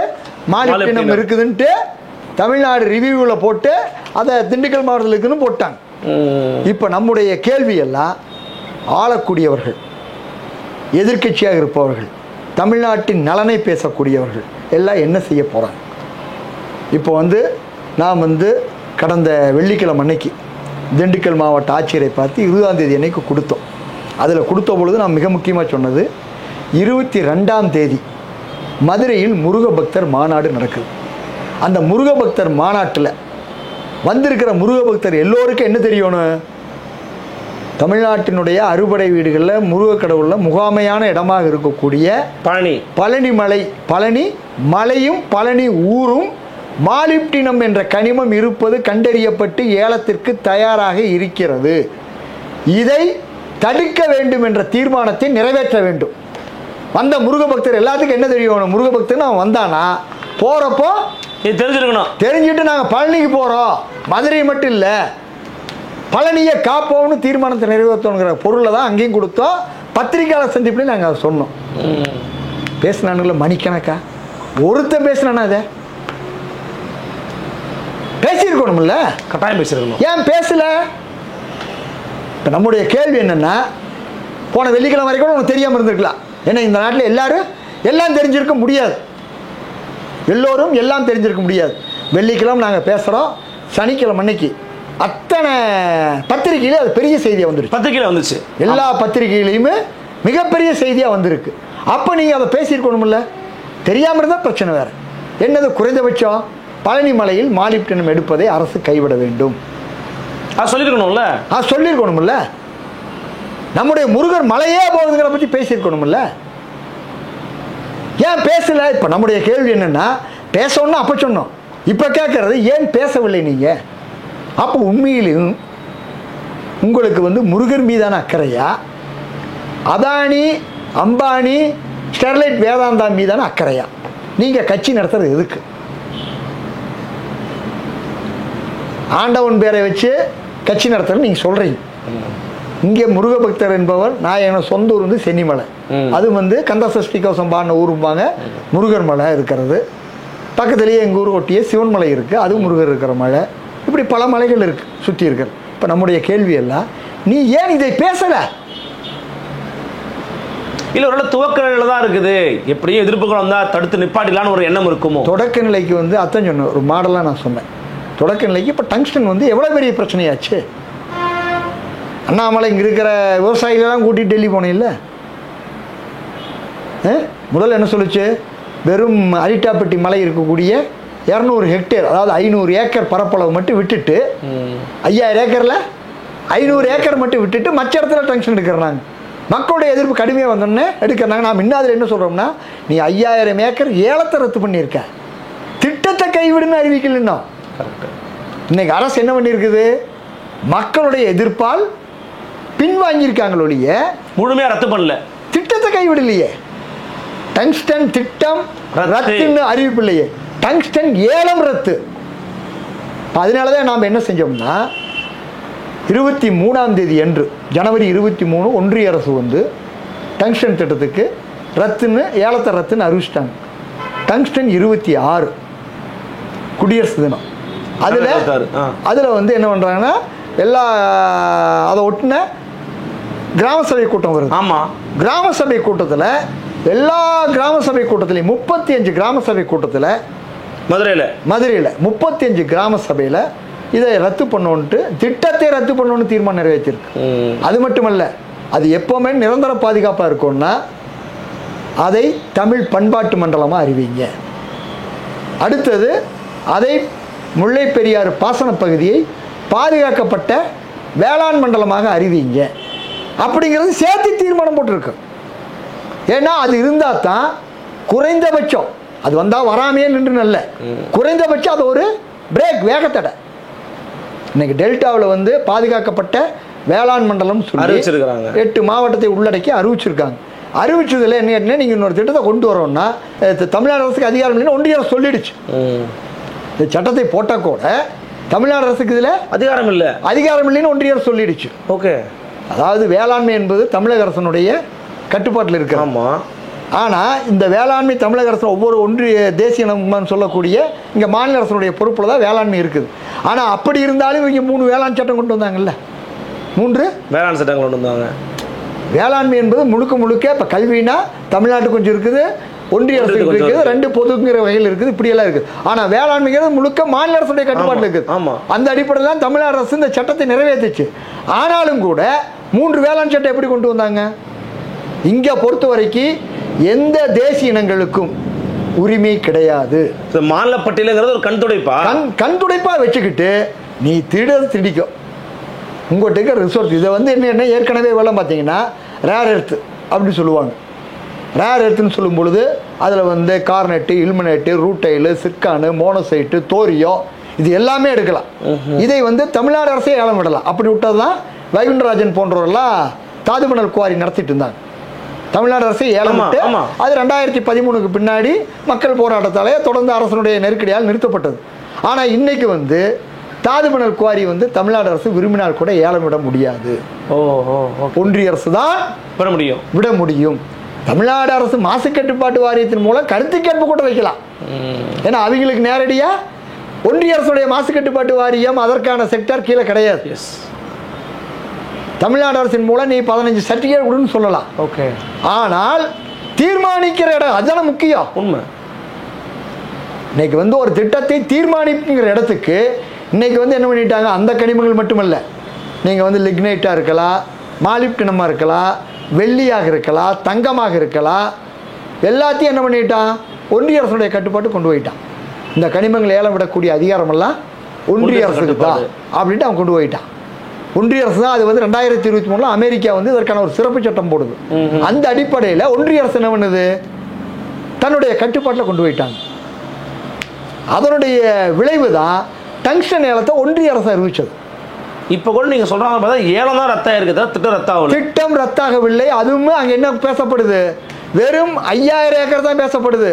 மாலிப்டினம் இருக்குதுன்ட்டு தமிழ்நாடு ரிவ்யூவில் போட்டு அதை திண்டுக்கல் மாவட்டத்தில் இருக்குன்னு போட்டாங்க. இப்போ நம்முடைய கேள்வி எல்லாம் ஆளக்கூடியவர்கள், எதிர்க்கட்சியாக இருப்பவர்கள், தமிழ்நாட்டின் நலனை பேசக்கூடியவர்கள் எல்லாம் என்ன செய்ய போகிறாங்க? இப்போ வந்து நாம் வந்து கடந்த வெள்ளிக்கிழமை அன்னைக்கு திண்டுக்கல் மாவட்ட ஆட்சியரை பார்த்து 20ஆம் தேதி அன்னைக்கு கொடுத்தோம். அதில் கொடுத்த பொழுது நான் மிக முக்கியமாக சொன்னது, 22ஆம் தேதி மதுரையில் முருக பக்தர் மாநாடு நடக்குது. அந்த முருக பக்தர் மாநாட்டில் வந்திருக்கிற முருக பக்தர் எல்லோருக்கும் என்ன தெரியணும், தமிழ்நாட்டினுடைய அறுபடை வீடுகளில் முருக கடவுளில் முகாமையான இடமாக இருக்கக்கூடிய பழனி மலை, பழனி மலையும் பழனி ஊரும் மாலிப்டினம் என்ற கனிமம் இருப்பது கண்டறியப்பட்டு ஏலத்திற்கு தயாராக இருக்கிறது. இதை தடுக்க வேண்டும் என்ற தீர்மானத்தை நிறைவேற்ற வேண்டும். வந்த முருக பக்தர் எல்லாத்துக்கும் என்ன தெரியணும், முருக பக்தர் அவன் வந்தானா போகிறப்போ தெரிஞ்சிருக்கணும். தெரிஞ்சுட்டு நாங்கள் பழனிக்கு போகிறோம், மதுரை மட்டும் இல்லை பழனியை காப்போம்னு தீர்மானத்தை நிறைவேற்றணுங்கிற பொருளை தான் அங்கேயும் கொடுத்தோம். பத்திரிகையாளர் சந்திப்புலையும் நாங்கள் அதை சொன்னோம். பேசினானுங்கள மணிக்கணக்கா ஒருத்தன் பேசினானா? அதை பேசியிருக்கணும்ல, கட்டாயம் பேசியிருக்கணும். ஏன் பேசல? இப்போ நம்முடைய கேள்வி என்னன்னா, போன வெள்ளிக்கிழமை வரைக்கும் உனக்கு தெரியாமல் இருந்திருக்கலாம். ஏன்னா இந்த நாட்டில் எல்லாரும் எல்லாம் தெரிஞ்சிருக்க முடியாது, எல்லோரும் எல்லாம் தெரிஞ்சிருக்க முடியாது. வெள்ளிக்கிழமை நாங்கள் பேசுகிறோம், சனிக்கிழமை அன்னைக்கு அத்தனை பத்திரிகையில அது பெரிய செய்தியாக வந்துருச்சு. பத்திரிகையில் வந்துச்சு, எல்லா பத்திரிகையிலையுமே மிகப்பெரிய செய்தியாக வந்திருக்கு. அப்போ நீங்கள் அதை பேசியிருக்கணும்ல, தெரியாமல் இருந்தால் பிரச்சனை வேறு. என்னது குறைந்தபட்சம் பழனி மலையில் மாலிப்டினம் எடுப்பதை அரசு கைவிட வேண்டும், அது சொல்லியிருக்கணும்ல. அது சொல்லியிருக்கணும்ல. நம்முடைய முருகர் மலையே போகுதுங்கிற பற்றி பேசியிருக்கணும்ல, ஏன் பேசல? இப்போ நம்முடைய கேள்வி என்னன்னா, பேசணும்னா அப்போ சொன்னோம், இப்போ கேட்கறது ஏன் பேசவில்லை நீங்கள்? அப்போ உண்மையிலும் உங்களுக்கு முருகர் மீதான அக்கறையா, அதானி அம்பானி ஸ்டெர்லைட் வேதாந்தா மீதான அக்கறையா? நீங்கள் கட்சி நடத்துறது எதுக்கு? ஆண்டவன் பேரை வச்சு கட்சி நடத்துறது நீங்கள் சொல்கிறீங்க. இங்கே முருக பக்தர் என்பவர், நான் என்னோட சொந்த ஊர் சென்னிமலை, அது கந்தசஷ்டி கவசம் பாடின ஊரும்பாங்க, முருகர் மலை இருக்கிறது. பக்கத்துலேயே எங்கள் ஊர் ஒட்டிய சிவன்மலை இருக்குது, அதுவும் முருகர் இருக்கிற மலை. இப்படி பல மலைகள் இருக்குது சுற்றி இருக்கிறது. இப்போ நம்முடைய கேள்வி எல்லாம், நீ ஏன் இதை பேசலை? இல்லை, ஒரு துவக்க நிலையில தான் இருக்குது, எப்படியும் எதிர்ப்புகள் வந்தால் தடுத்து நிப்பாட்டிலான்னு ஒரு எண்ணம் இருக்குமோ? தொடக்க நிலைக்கு அதான் சொன்னேன், ஒரு மாடலாக நான் சொன்னேன். தொடக்க நிலைக்கு இப்போ டங்ஸ்டன் எவ்வளோ பெரிய பிரச்சனையாச்சு. அண்ணாமலை இங்கே இருக்கிற விவசாயிகளெல்லாம் கூட்டிகிட்டு டெல்லி போனேன்ல, முதல்ல என்ன சொல்லிச்சு, வெறும் அரிட்டாப்பட்டி மலை இருக்கக்கூடிய 200 ஹெக்டேர், அதாவது 500 ஏக்கர் பரப்பளவு மட்டும் விட்டுட்டு, 5000 ஏக்கரில் 500 ஏக்கர் மட்டும் விட்டுட்டு மற்ற இடத்துல டங்ஸ்டன் எடுக்கிறாங்க. மக்களுடைய எதிர்ப்பு கடுமையாக வந்தோடனே எடுக்கிறாங்க. நாம் இன்னும் அதில் என்ன சொல்கிறோம்னா, நீ 5000 ஏக்கர் ஏலத்தை ரத்து பண்ணியிருக்க, திட்டத்தை கைவிடுன்னு அறிவிக்கலன்னா. இன்னைக்கு அரசு என்ன பண்ணியிருக்குது, மக்களுடைய எதிர்ப்பால் பின்வாங்கியிருக்காங்களோ ஒழிய முழுமையாக ரத்து பண்ணல, திட்டத்தை கைவிடலையே. டங்ஸ்டன் திட்டம் ரத்துன்னு அறிவிப்பு இல்லையே, டங்ஸ்டன் ஏலம் ரத்து. அதனாலதான் நாம் என்ன செஞ்சோம்னா, 23ஆம் தேதி அன்று, ஜனவரி 23 ஒன்றிய அரசு டங்ஸ்டன் திட்டத்துக்கு ரத்துன்னு, ஏலத்தை ரத்துன்னு அறிவிச்சிட்டாங்க. டங்ஸ்டன் 26 குடியரசு தினம். அதில் என்ன பண்ணுறாங்கன்னா, எல்லா அதை ஒட்டின கிராம சபை கூட்டம் வருது. ஆமாம், கிராம சபை கூட்டத்தில், எல்லா கிராம சபை கூட்டத்திலையும் 35 கிராம சபை கூட்டத்தில், மதுரையில் 35 கிராம சபையில் இதை ரத்து பண்ணோன்ட்டு, திட்டத்தை ரத்து பண்ணோன்னு தீர்மானம் நிறைவேற்றிருக்கு. அது மட்டுமல்ல, அது எப்போவுமே நிரந்தர பாதுகாப்பாக இருக்கும்னா அதை தமிழ் பண்பாட்டு மண்டலமாக அறிவிங்க. அடுத்தது, அதை முல்லை பெரியாறு பாசன பகுதியை பாதுகாக்கப்பட்ட வேளாண் மண்டலமாக அறிவிங்க அப்படிங்கிறது சேர்த்து தீர்மானம் போட்டிருக்கு. ஏன்னா அது இருந்தால் தான் குறைந்தபட்சம், அது வந்தால் வராமையே நின்று நல்ல, குறைந்தபட்சம் அது ஒரு பிரேக், வேகத்தடை. இன்னைக்கு டெல்டாவில் பாதுகாக்கப்பட்ட வேளாண் மண்டலம் சொல்லி 8 மாவட்டத்தை உள்ளடக்கி அறிவிச்சிருக்காங்க. அறிவிச்சதில் என்ன, நீங்கள் இன்னொரு திட்டத்தை கொண்டு வரோம்னா, தமிழ்நாடு அரசுக்கு அதிகாரம் இல்லைன்னு ஒன்றிய அரசு சொல்லிடுச்சு. இந்த சட்டத்தை போட்டால் கூட தமிழ்நாடு அரசுக்கு இதில் அதிகாரம் இல்லைன்னு ஒன்றிய அரசு சொல்லிடுச்சு. ஓகே, அதாவது வேளாண்மை என்பது தமிழக அரசனுடைய கட்டுப்பாட்டில் இருக்கு. ஆமாம், ஆனால் இந்த வேளாண்மை தமிழக அரசு ஒவ்வொரு ஒன்றிய தேசிய இனம்னு சொல்லக்கூடிய இங்கே மாநில அரசனுடைய பொறுப்பில் தான் வேளாண்மை இருக்குது. ஆனால் அப்படி இருந்தாலும் இவங்க 3 வேளாண் சட்டம் கொண்டு வந்தாங்கல்ல, 3 வேளாண் சட்டங்கள் கொண்டு வந்தாங்க. வேளாண்மை என்பது முழுக்க இப்போ கல்வினா தமிழ்நாட்டுக்கு கொஞ்சம் இருக்குது, ஒன்றிய அரசு இருக்குது, 2 பொதுங்கிற வகையில் இருக்குது, இப்படியெல்லாம் இருக்குது. ஆனால் வேளாண்மைங்கிறது முழுக்க மாநில அரசுடைய கட்டுப்பாட்டில் இருக்குது. அந்த அடிப்படையில் தான் தமிழக அரசு இந்த சட்டத்தை நிறைவேற்றுச்சு. ஆனாலும் கூட 3 வேளாண் சட்டம் எப்படி கொண்டு வந்தாங்க? இங்கே பொறுத்த வரைக்கும் எந்த தேசிய இனங்களுக்கும் உரிமை கிடையாது. மாநில பட்டியலுங்கிறது ஒரு கண்துடைப்பா வச்சுக்கிட்டு நீ திடிக்கும் உங்கள்கிட்ட ரிசோர்ஸ். இதை என்ன ஏற்கனவே வேலை பார்த்தீங்கன்னா ரேர் எர்த்து அப்படின்னு சொல்லுவாங்க. ரேர் எர்த்துன்னு சொல்லும் பொழுது அதில் கார்னெட்டு, இல்மனேட்டு, ரூட்டைலு, சிர்கானு, மோனோசைட்டு, தோரியோ, இது எல்லாமே எடுக்கலாம். இதை தமிழ்நாடு அரசே ஏலம் விடலாம். அப்படி விட்டது தான் வைகுண்டராஜன் போன்றவரெல்லாம் தாதுமணல் குவாரி நடத்திட்டு இருந்தாங்க. தமிழ்நாடு அரசு ஏலம் விட்டு அது 2013க்கு பின்னாடி மக்கள் போராட்டத்தாலே தொடர்ந்து அரசனுடைய நெருக்கடியால் நிறுத்தப்பட்டது. ஆனால் இன்னைக்கு தாது மணல் குவாரி வந்து தமிழ்நாடு அரசு விரும்பினால் கூட ஏலம் விட முடியாது. ஒன்றிய அரசு தான் விட முடியும். தமிழ்நாடு அரசு மாசு கட்டுப்பாட்டு வாரியத்தின் மூலம் கருத்து கேட்பு கூட வைக்கலாம். ஏன்னா அவங்களுக்கு நேரடியா ஒன்றிய அரசுடைய மாசு கட்டுப்பாட்டு வாரியம் அதற்கான செக்டர் கீழே கிடையாது. தமிழ்நாடு அரசின் மூலம் நீ 15 சர்டிபிகேட் கொடுன்னு சொல்லலாம். ஓகே. ஆனால் தீர்மானிக்கிற இடம் அதுதான முக்கியம். உண்மை. இன்னைக்கு வந்து ஒரு திட்டத்தை தீர்மானிக்கிற இடத்துக்கு இன்னைக்கு வந்து என்ன பண்ணிட்டாங்க, அந்த கனிமங்கள் மட்டுமல்ல, நீங்கள் வந்து லிக்னைட்டாக இருக்கலாம், மாலிப்டினமாக இருக்கலாம், வெள்ளியாக இருக்கலாம், தங்கமாக இருக்கலாம், எல்லாத்தையும் என்ன பண்ணிட்டான், ஒன்றிய அரசுடைய கட்டுப்பாட்டு கொண்டு போயிட்டான். இந்த கனிமங்கள் ஏலம் விடக்கூடிய அதிகாரமெல்லாம் ஒன்றிய அரசுக்கு தான் அப்படின்ட்டு அவன் கொண்டு போயிட்டான். ஒன்றிய அரசு தான் அது வந்து 2023 அமெரிக்கா வந்து இதற்கான ஒரு சிறப்பு சட்டம் போடுது. அந்த அடிப்படையில் ஒன்றிய அரசு என்ன பண்ணுது, தன்னுடைய கட்டுப்பாட்டில் கொண்டு போயிட்டாங்க. அதனுடைய விளைவு தான் டங்ஸ்டன் ஏலத்தை ஒன்றிய அரசு அறிவிச்சது. இப்போ கூட நீங்க சொல்றாங்க பார்த்தா ஏலம் தான் ரத்தம் இருக்குது, திட்டம் ரத்தாகவில்லை. திட்டம் ரத்தாகவில்லை. அதுவுமே அங்கே என்ன பேசப்படுது, வெறும் 5000 ஏக்கர் தான் பேசப்படுது.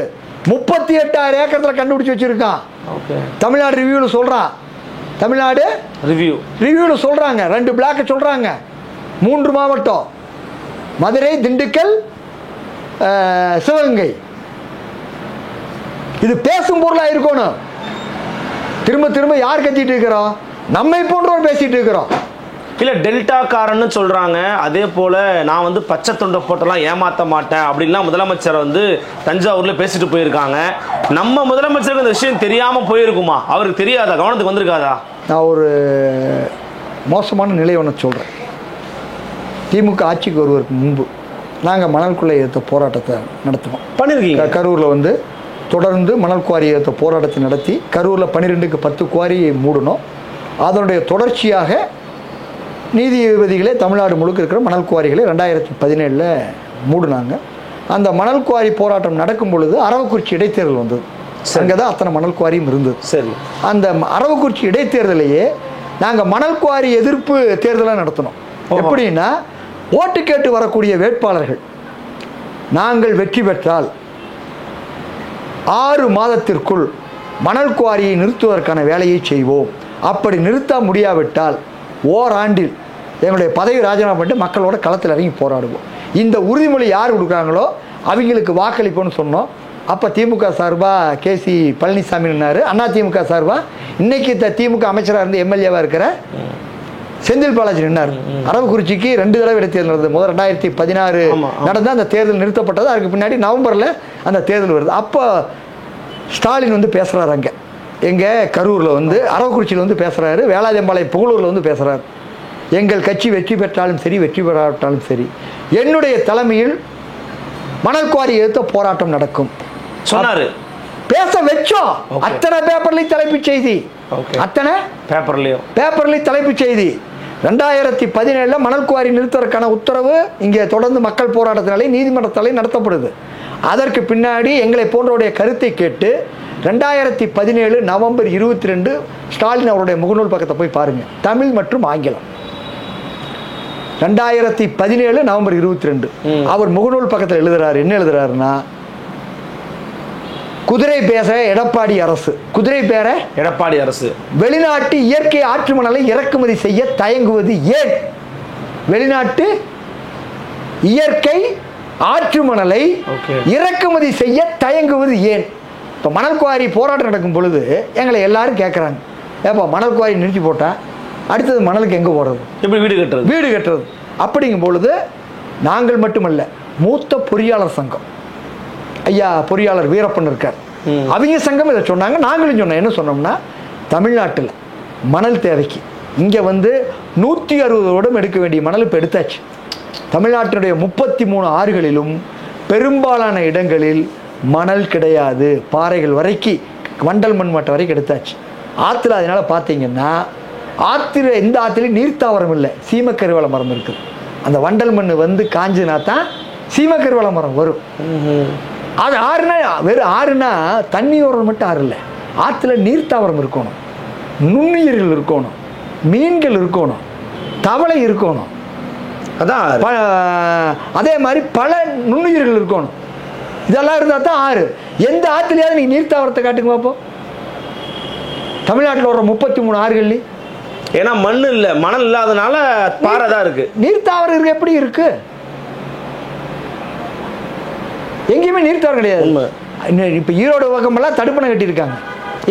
38,000 ஏக்கரத்தில் கண்டுபிடிச்சு வச்சிருக்கான். தமிழ்நாடு ரிவ்யூவில் சொல்றான். தமிழ்நாடு ரிவ்யூவில் சொல்றாங்க, 2 பிளாக் சொல்றாங்க, 3 மாவட்டம், மதுரை, திண்டுக்கல், சிவகங்கை. இது பேசும் பொருளாக இருக்கணும். திரும்ப திரும்ப யார் கத்திட்டு இருக்கிறோம், நம்மை போன்றவர் பேசிட்டு இருக்கிறோம். இல்லை டெல்டா காரன்னு சொல்றாங்க. அதே போல நான் வந்து பச்சை தொண்டை போட்டெல்லாம் ஏமாற்ற மாட்டேன் அப்படின்லாம் முதலமைச்சர் வந்து தஞ்சாவூர்ல பேசிட்டு போயிருக்காங்க. நம்ம முதலமைச்சருக்கு இந்த விஷயம் தெரியாம போயிருக்குமா, அவருக்கு தெரியாதா, கவனத்துக்கு வந்திருக்காதா? நான் ஒரு மோசமான நிலை ஒன்று சொல்றேன். திமுக ஆட்சிக்கு வருவதற்கு முன்பு நாங்கள் மணல் கொள்ளை எதிர்த்த போராட்டத்தை நடத்தினோம். பண்ணிருக்கீங்க. கரூரில் வந்து தொடர்ந்து மணல் குவாரி எதிர்த்த போராட்டத்தை நடத்தி கரூரில் 12க்கு 10 குவாரியை மூடணும். அதனுடைய தொடர்ச்சியாக நீதிபதிகளே தமிழ்நாடு முழுக்க இருக்கிற மணல் குவாரிகளை 2017 மூடினாங்க. அந்த மணல் குவாரி போராட்டம் நடக்கும் பொழுது அரவக்குறிச்சி இடைத்தேர்தல் வந்தது. அங்கே தான் அத்தனை மணல் குவாரியும் இருந்தது. சரி. அந்த அரவக்குறிச்சி இடைத்தேர்தலையே நாங்கள் மணல் குவாரி எதிர்ப்பு தேர்தலாக நடத்தினோம். எப்படின்னா, ஓட்டு கேட்டு வரக்கூடிய வேட்பாளர்கள் நாங்கள் வெற்றி பெற்றால் 6 மாதத்திற்குள் மணல் குவாரியை நிறுத்துவதற்கான வேலையை செய்வோம். அப்படி நிறுத்த முடியாவிட்டால் ஓராண்டில் எங்களுடைய பதவி ராஜினாமா பண்ணிட்டு மக்களோட களத்தில் இறங்கி போராடுவோம். இந்த உறுதிமொழி யார் கொடுக்குறாங்களோ அவங்களுக்கு வாக்களிப்போன்னு சொன்னோம். அப்போ திமுக சார்பாக கேசி பழனிசாமி நின்னார். அண்ணா திமுக சார்பாக இன்னைக்கு திமுக அமைச்சராக இருந்து எம்எல்ஏவாக இருக்கிற செந்தில் பாலாஜி நின்னார். அரவக்குறிச்சிக்கு 2 தடவை இடைத்தேர்தல் நடந்தது. முதல் 2016 நடந்தால் அந்த தேர்தல் நிறுத்தப்பட்டது. அதுக்கு பின்னாடி நவம்பரில் அந்த தேர்தல் வருது. அப்போ ஸ்டாலின் வந்து பேசுகிறாரு. அங்கே எங்கள் கரூரில் வந்து அரவக்குறிச்சியில் வந்து பேசுகிறாரு. வேளாதம்பாளையம் புகழூரில் வந்து பேசுகிறாரு. எங்கள் கட்சி வெற்றி பெற்றாலும் சரி, வெற்றி பெறாவிட்டாலும் சரி, என்னுடைய தலைமையில் மணல் குவாரி எதிர்த்த போராட்டம் நடக்கும் சொன்னாரு. பேச வச்சோம். அத்தனை பேப்பர்லையும் தலைப்புச் செய்தி, அத்தனை பேப்பர்லையும் தலைப்புச் செய்தி. 2017 மணல் குவாரி நிறுத்துவதற்கான உத்தரவு இங்கே தொடர்ந்து மக்கள் போராட்டத்தினாலே நீதிமன்றத்தாலே நடத்தப்படுது. அதற்கு பின்னாடி எங்களை போன்றவருடைய கருத்தை கேட்டு 2017 நவம்பர் 22 ஸ்டாலின் அவருடைய முகநூல் பக்கத்தை போய் பாருங்க, தமிழ் மற்றும் ஆங்கிலம். 2017 நவம்பர் 22 அவர் முகநூல் பக்கத்தில் எழுதுறாரு. என்ன எழுதுறாருன்னா, குதிரை பேச எடப்பாடி அரசு, குதிரை பேர எடப்பாடி அரசு வெளிநாட்டு இயற்கை ஆற்று மணலை இறக்குமதி செய்ய தயங்குவது ஏன்? வெளிநாட்டு இயற்கை ஆற்று மணலை இறக்குமதி செய்ய தயங்குவது ஏன்? இப்போ மணல் குவாரி போராட்டம் நடக்கும் பொழுது எங்களை எல்லாரும் கேட்குறாங்க, ஏப்பா மணல் குவாரி நிறுத்தி போட்டா அடுத்தது மணலுக்கு எங்கே போகிறது, எப்படி வீடு கட்டுறது? அப்படிங்கும் பொழுது நாங்கள் மட்டுமல்ல, மூத்த பொறியாளர் சங்கம் ஐயா பொறியாளர் வீரப்பன் இருக்கார், அவங்க சங்கம் இதை சொன்னாங்க. நாங்களும் சொன்னோம். என்ன சொன்னோம்னா, தமிழ்நாட்டில் மணல் தேவைக்கு இங்கே வந்து 160 வருடம் எடுக்க வேண்டிய மணல் இப்போ எடுத்தாச்சு. தமிழ்நாட்டினுடைய 33 ஆறுகளிலும் பெரும்பாலான இடங்களில் மணல் கிடையாது. பாறைகள் வரைக்கும், வண்டல் மண் மட்டம் வரைக்கும் எடுத்தாச்சு. ஆற்றுல அதனால் பார்த்தீங்கன்னா, ஆற்றுல எந்த ஆற்றுலையும் நீர்த்தாவரம் இல்லை, சீமக்கருவேல மரம் இருக்குது. அந்த வண்டல் மண் வந்து காஞ்சுனா தான் சீமக்கருவேல மரம் வரும். அது ஆறுனா வெறும் ஆறுனா தண்ணி ஓரம் மட்டும் ஆறு இல்லை, ஆற்றுல நீர்த்தாவரம் இருக்கணும், நுண்ணுயிர்கள் இருக்கணும், மீன்கள் இருக்கணும், தவளை இருக்கணும், அதான் அதே மாதிரி பல நுண்ணுயிர்கள் இருக்கணும். இதெல்லாம் இருந்தால் தான் ஆறு. எந்த ஆற்றுலையாவது நீங்கள் நீர்த்தாவரத்தை காட்டுங்க பார்ப்போம். தமிழ்நாட்டில் வர 33 ஆறுகள்லையும். ஏன்னா மண் இல்லை, மணல் இல்லாதனால பாறை தான் இருக்கு. நீர்த்தாவரம் எப்படி இருக்கு? எங்கேயுமே நீர்த்தாவரம் கிடையாது. இப்போ ஈரோடு பக்கமெல்லாம் தடுப்பணை கட்டியிருக்காங்க.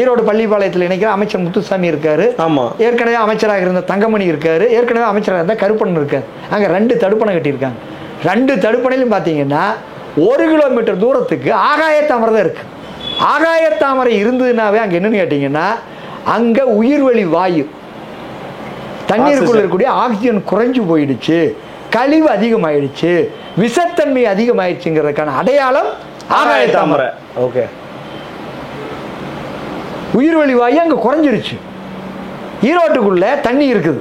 ஈரோடு பள்ளிப்பாளையத்தில் இணைக்கிற அமைச்சர் முத்துசாமி இருக்காரு. ஆமாம். ஏற்கனவே அமைச்சராக இருந்த தங்கமணி இருக்காரு. ஏற்கனவே அமைச்சராக இருந்த கருப்பண்ணன் இருக்காரு. அங்கே 2 தடுப்பணை கட்டியிருக்காங்க. 2 தடுப்பணையிலும் பார்த்தீங்கன்னா 1 கிலோமீட்டர் தூரத்துக்கு ஆகாயத்தாமரை தான் இருக்கு. ஆகாயத்தாமரை இருந்ததுனாவே அங்கே என்னன்னு கேட்டிங்கன்னா அங்கே உயிர்வெளி வாயு, தண்ணீருக்குள்ள இருக்கக்கூடிய ஆக்சிஜன் குறைஞ்சு போயிடுச்சு, கழிவு அதிகமாயிடுச்சு, விஷத்தன்மை அதிகமாயிடுச்சுங்கிறதுக்கான அடையாளம் ஆகாயத்தாமரை. ஓகே. உயிர்வெளி வாயு அங்கே குறைஞ்சிருச்சு. ஈரோட்டுக்குள்ள தண்ணி இருக்குது,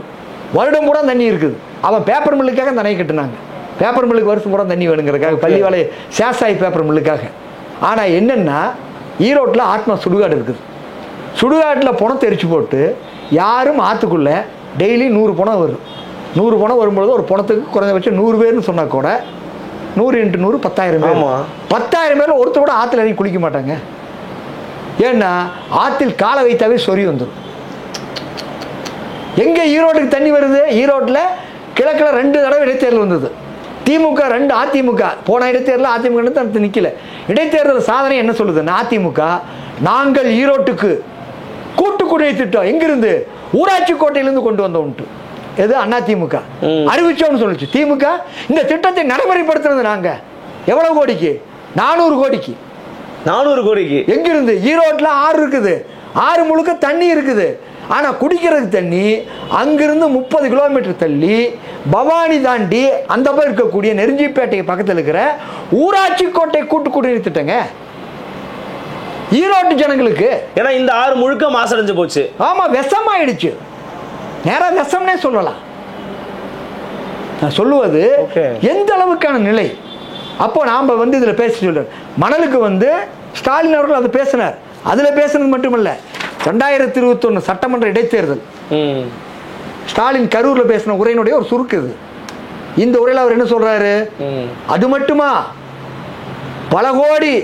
வருடம் பூரா தண்ணி இருக்குது. அவன் பேப்பர் மில்லுக்காக தண்ணி கட்டினாங்க. பேப்பர் மில்லுக்கு வருஷம் பூரா தண்ணி வேணுங்கிறதுக்காக, பள்ளிவாளை சேசாய் பேப்பர் மில்லுக்காக. ஆனால் என்னென்னா ஈரோட்டில் ஆத்மா சுடுகாடு இருக்குது. சுடுகாட்டில் பணத்தை எரிச்சு போட்டு யாரும் ஆற்றுக்குள்ளே டெய்லி 100 பணம் வரும். 100 பணம் வரும்பொழுது ஒரு பணத்துக்கு குறைஞ்சபட்சம் 100 பேர்னு சொன்னால் கூட 100 × 100 10,000 பேர். 10,000 பேர் ஒருத்தர் கூட ஆற்றுல இறங்கி குளிக்க மாட்டாங்க. ஏன்னா ஆற்றில் காலை வைத்தாவே சொறி வந்துடும். எங்கே ஈரோட்டுக்கு தண்ணி வருது? ஈரோட்டில் கிழக்கில் 2 தடவை இடைத்தேர்தல் வந்தது. திமுக 2, அதிமுக. போன இடைத்தேர்தல் அதிமுக நிற்கல. இடைத்தேர்தல் சாதனை என்ன சொல்லுதுன்னா, அதிமுக நாங்கள் ஈரோட்டுக்கு கூட்டு குடிநீர் திட்டம் எங்கிருந்து? ஊராட்சி கோட்டையிலிருந்து கொண்டு வந்தோம்ட்டு. எது? அதிமுக அறிவிச்சோம்னு சொல்லுச்சு. திமுக இந்த திட்டத்தை நடைமுறைப்படுத்துறது நாங்க. எவ்வளவு கோடிக்கு? 400 கோடிக்கு. 400 கோடிக்கு. எங்கிருந்து? ஈரோட்டில் ஆறு இருக்குது. ஆறு முழுக்க தண்ணி இருக்குது. ஆனா குடிக்கிறதுக்கு தண்ணி அங்கிருந்து 30 கிலோமீட்டர் தள்ளி பவானி தாண்டி அந்த பக்கம் இருக்கக்கூடிய நெருஞ்சிப்பேட்டை பக்கத்தில் இருக்கிற ஊராட்சி கோட்டை கூட்டு குடிநீர் திட்டங்க ஈரோட்டு ஜனங்களுக்கு. ஏன்னா இந்த ஆறு முழுக்க மாசடைஞ்சு போச்சு. ஆமா, விஷமாயிடுச்சு. நேரா விஷம்னே சொல்லலாம். நான் சொல்லுவது எந்த அளவுக்கான நிலை. அப்போ நாம இதுல பேச சொல்றோம். மணலுக்கு ஸ்டாலின் அவர்கள் அதை பேசினார். அதுல பேசுனது மட்டுமல்ல, 2021 சட்டமன்ற இடைத்தேர்தல் ஸ்டாலின் கரூர்ல பேசின உரையினுடைய ஒரு சுருக்கு இது. இந்த உரையில் அவர் என்ன சொல்றாரு? அது மட்டுமா, பல கோடி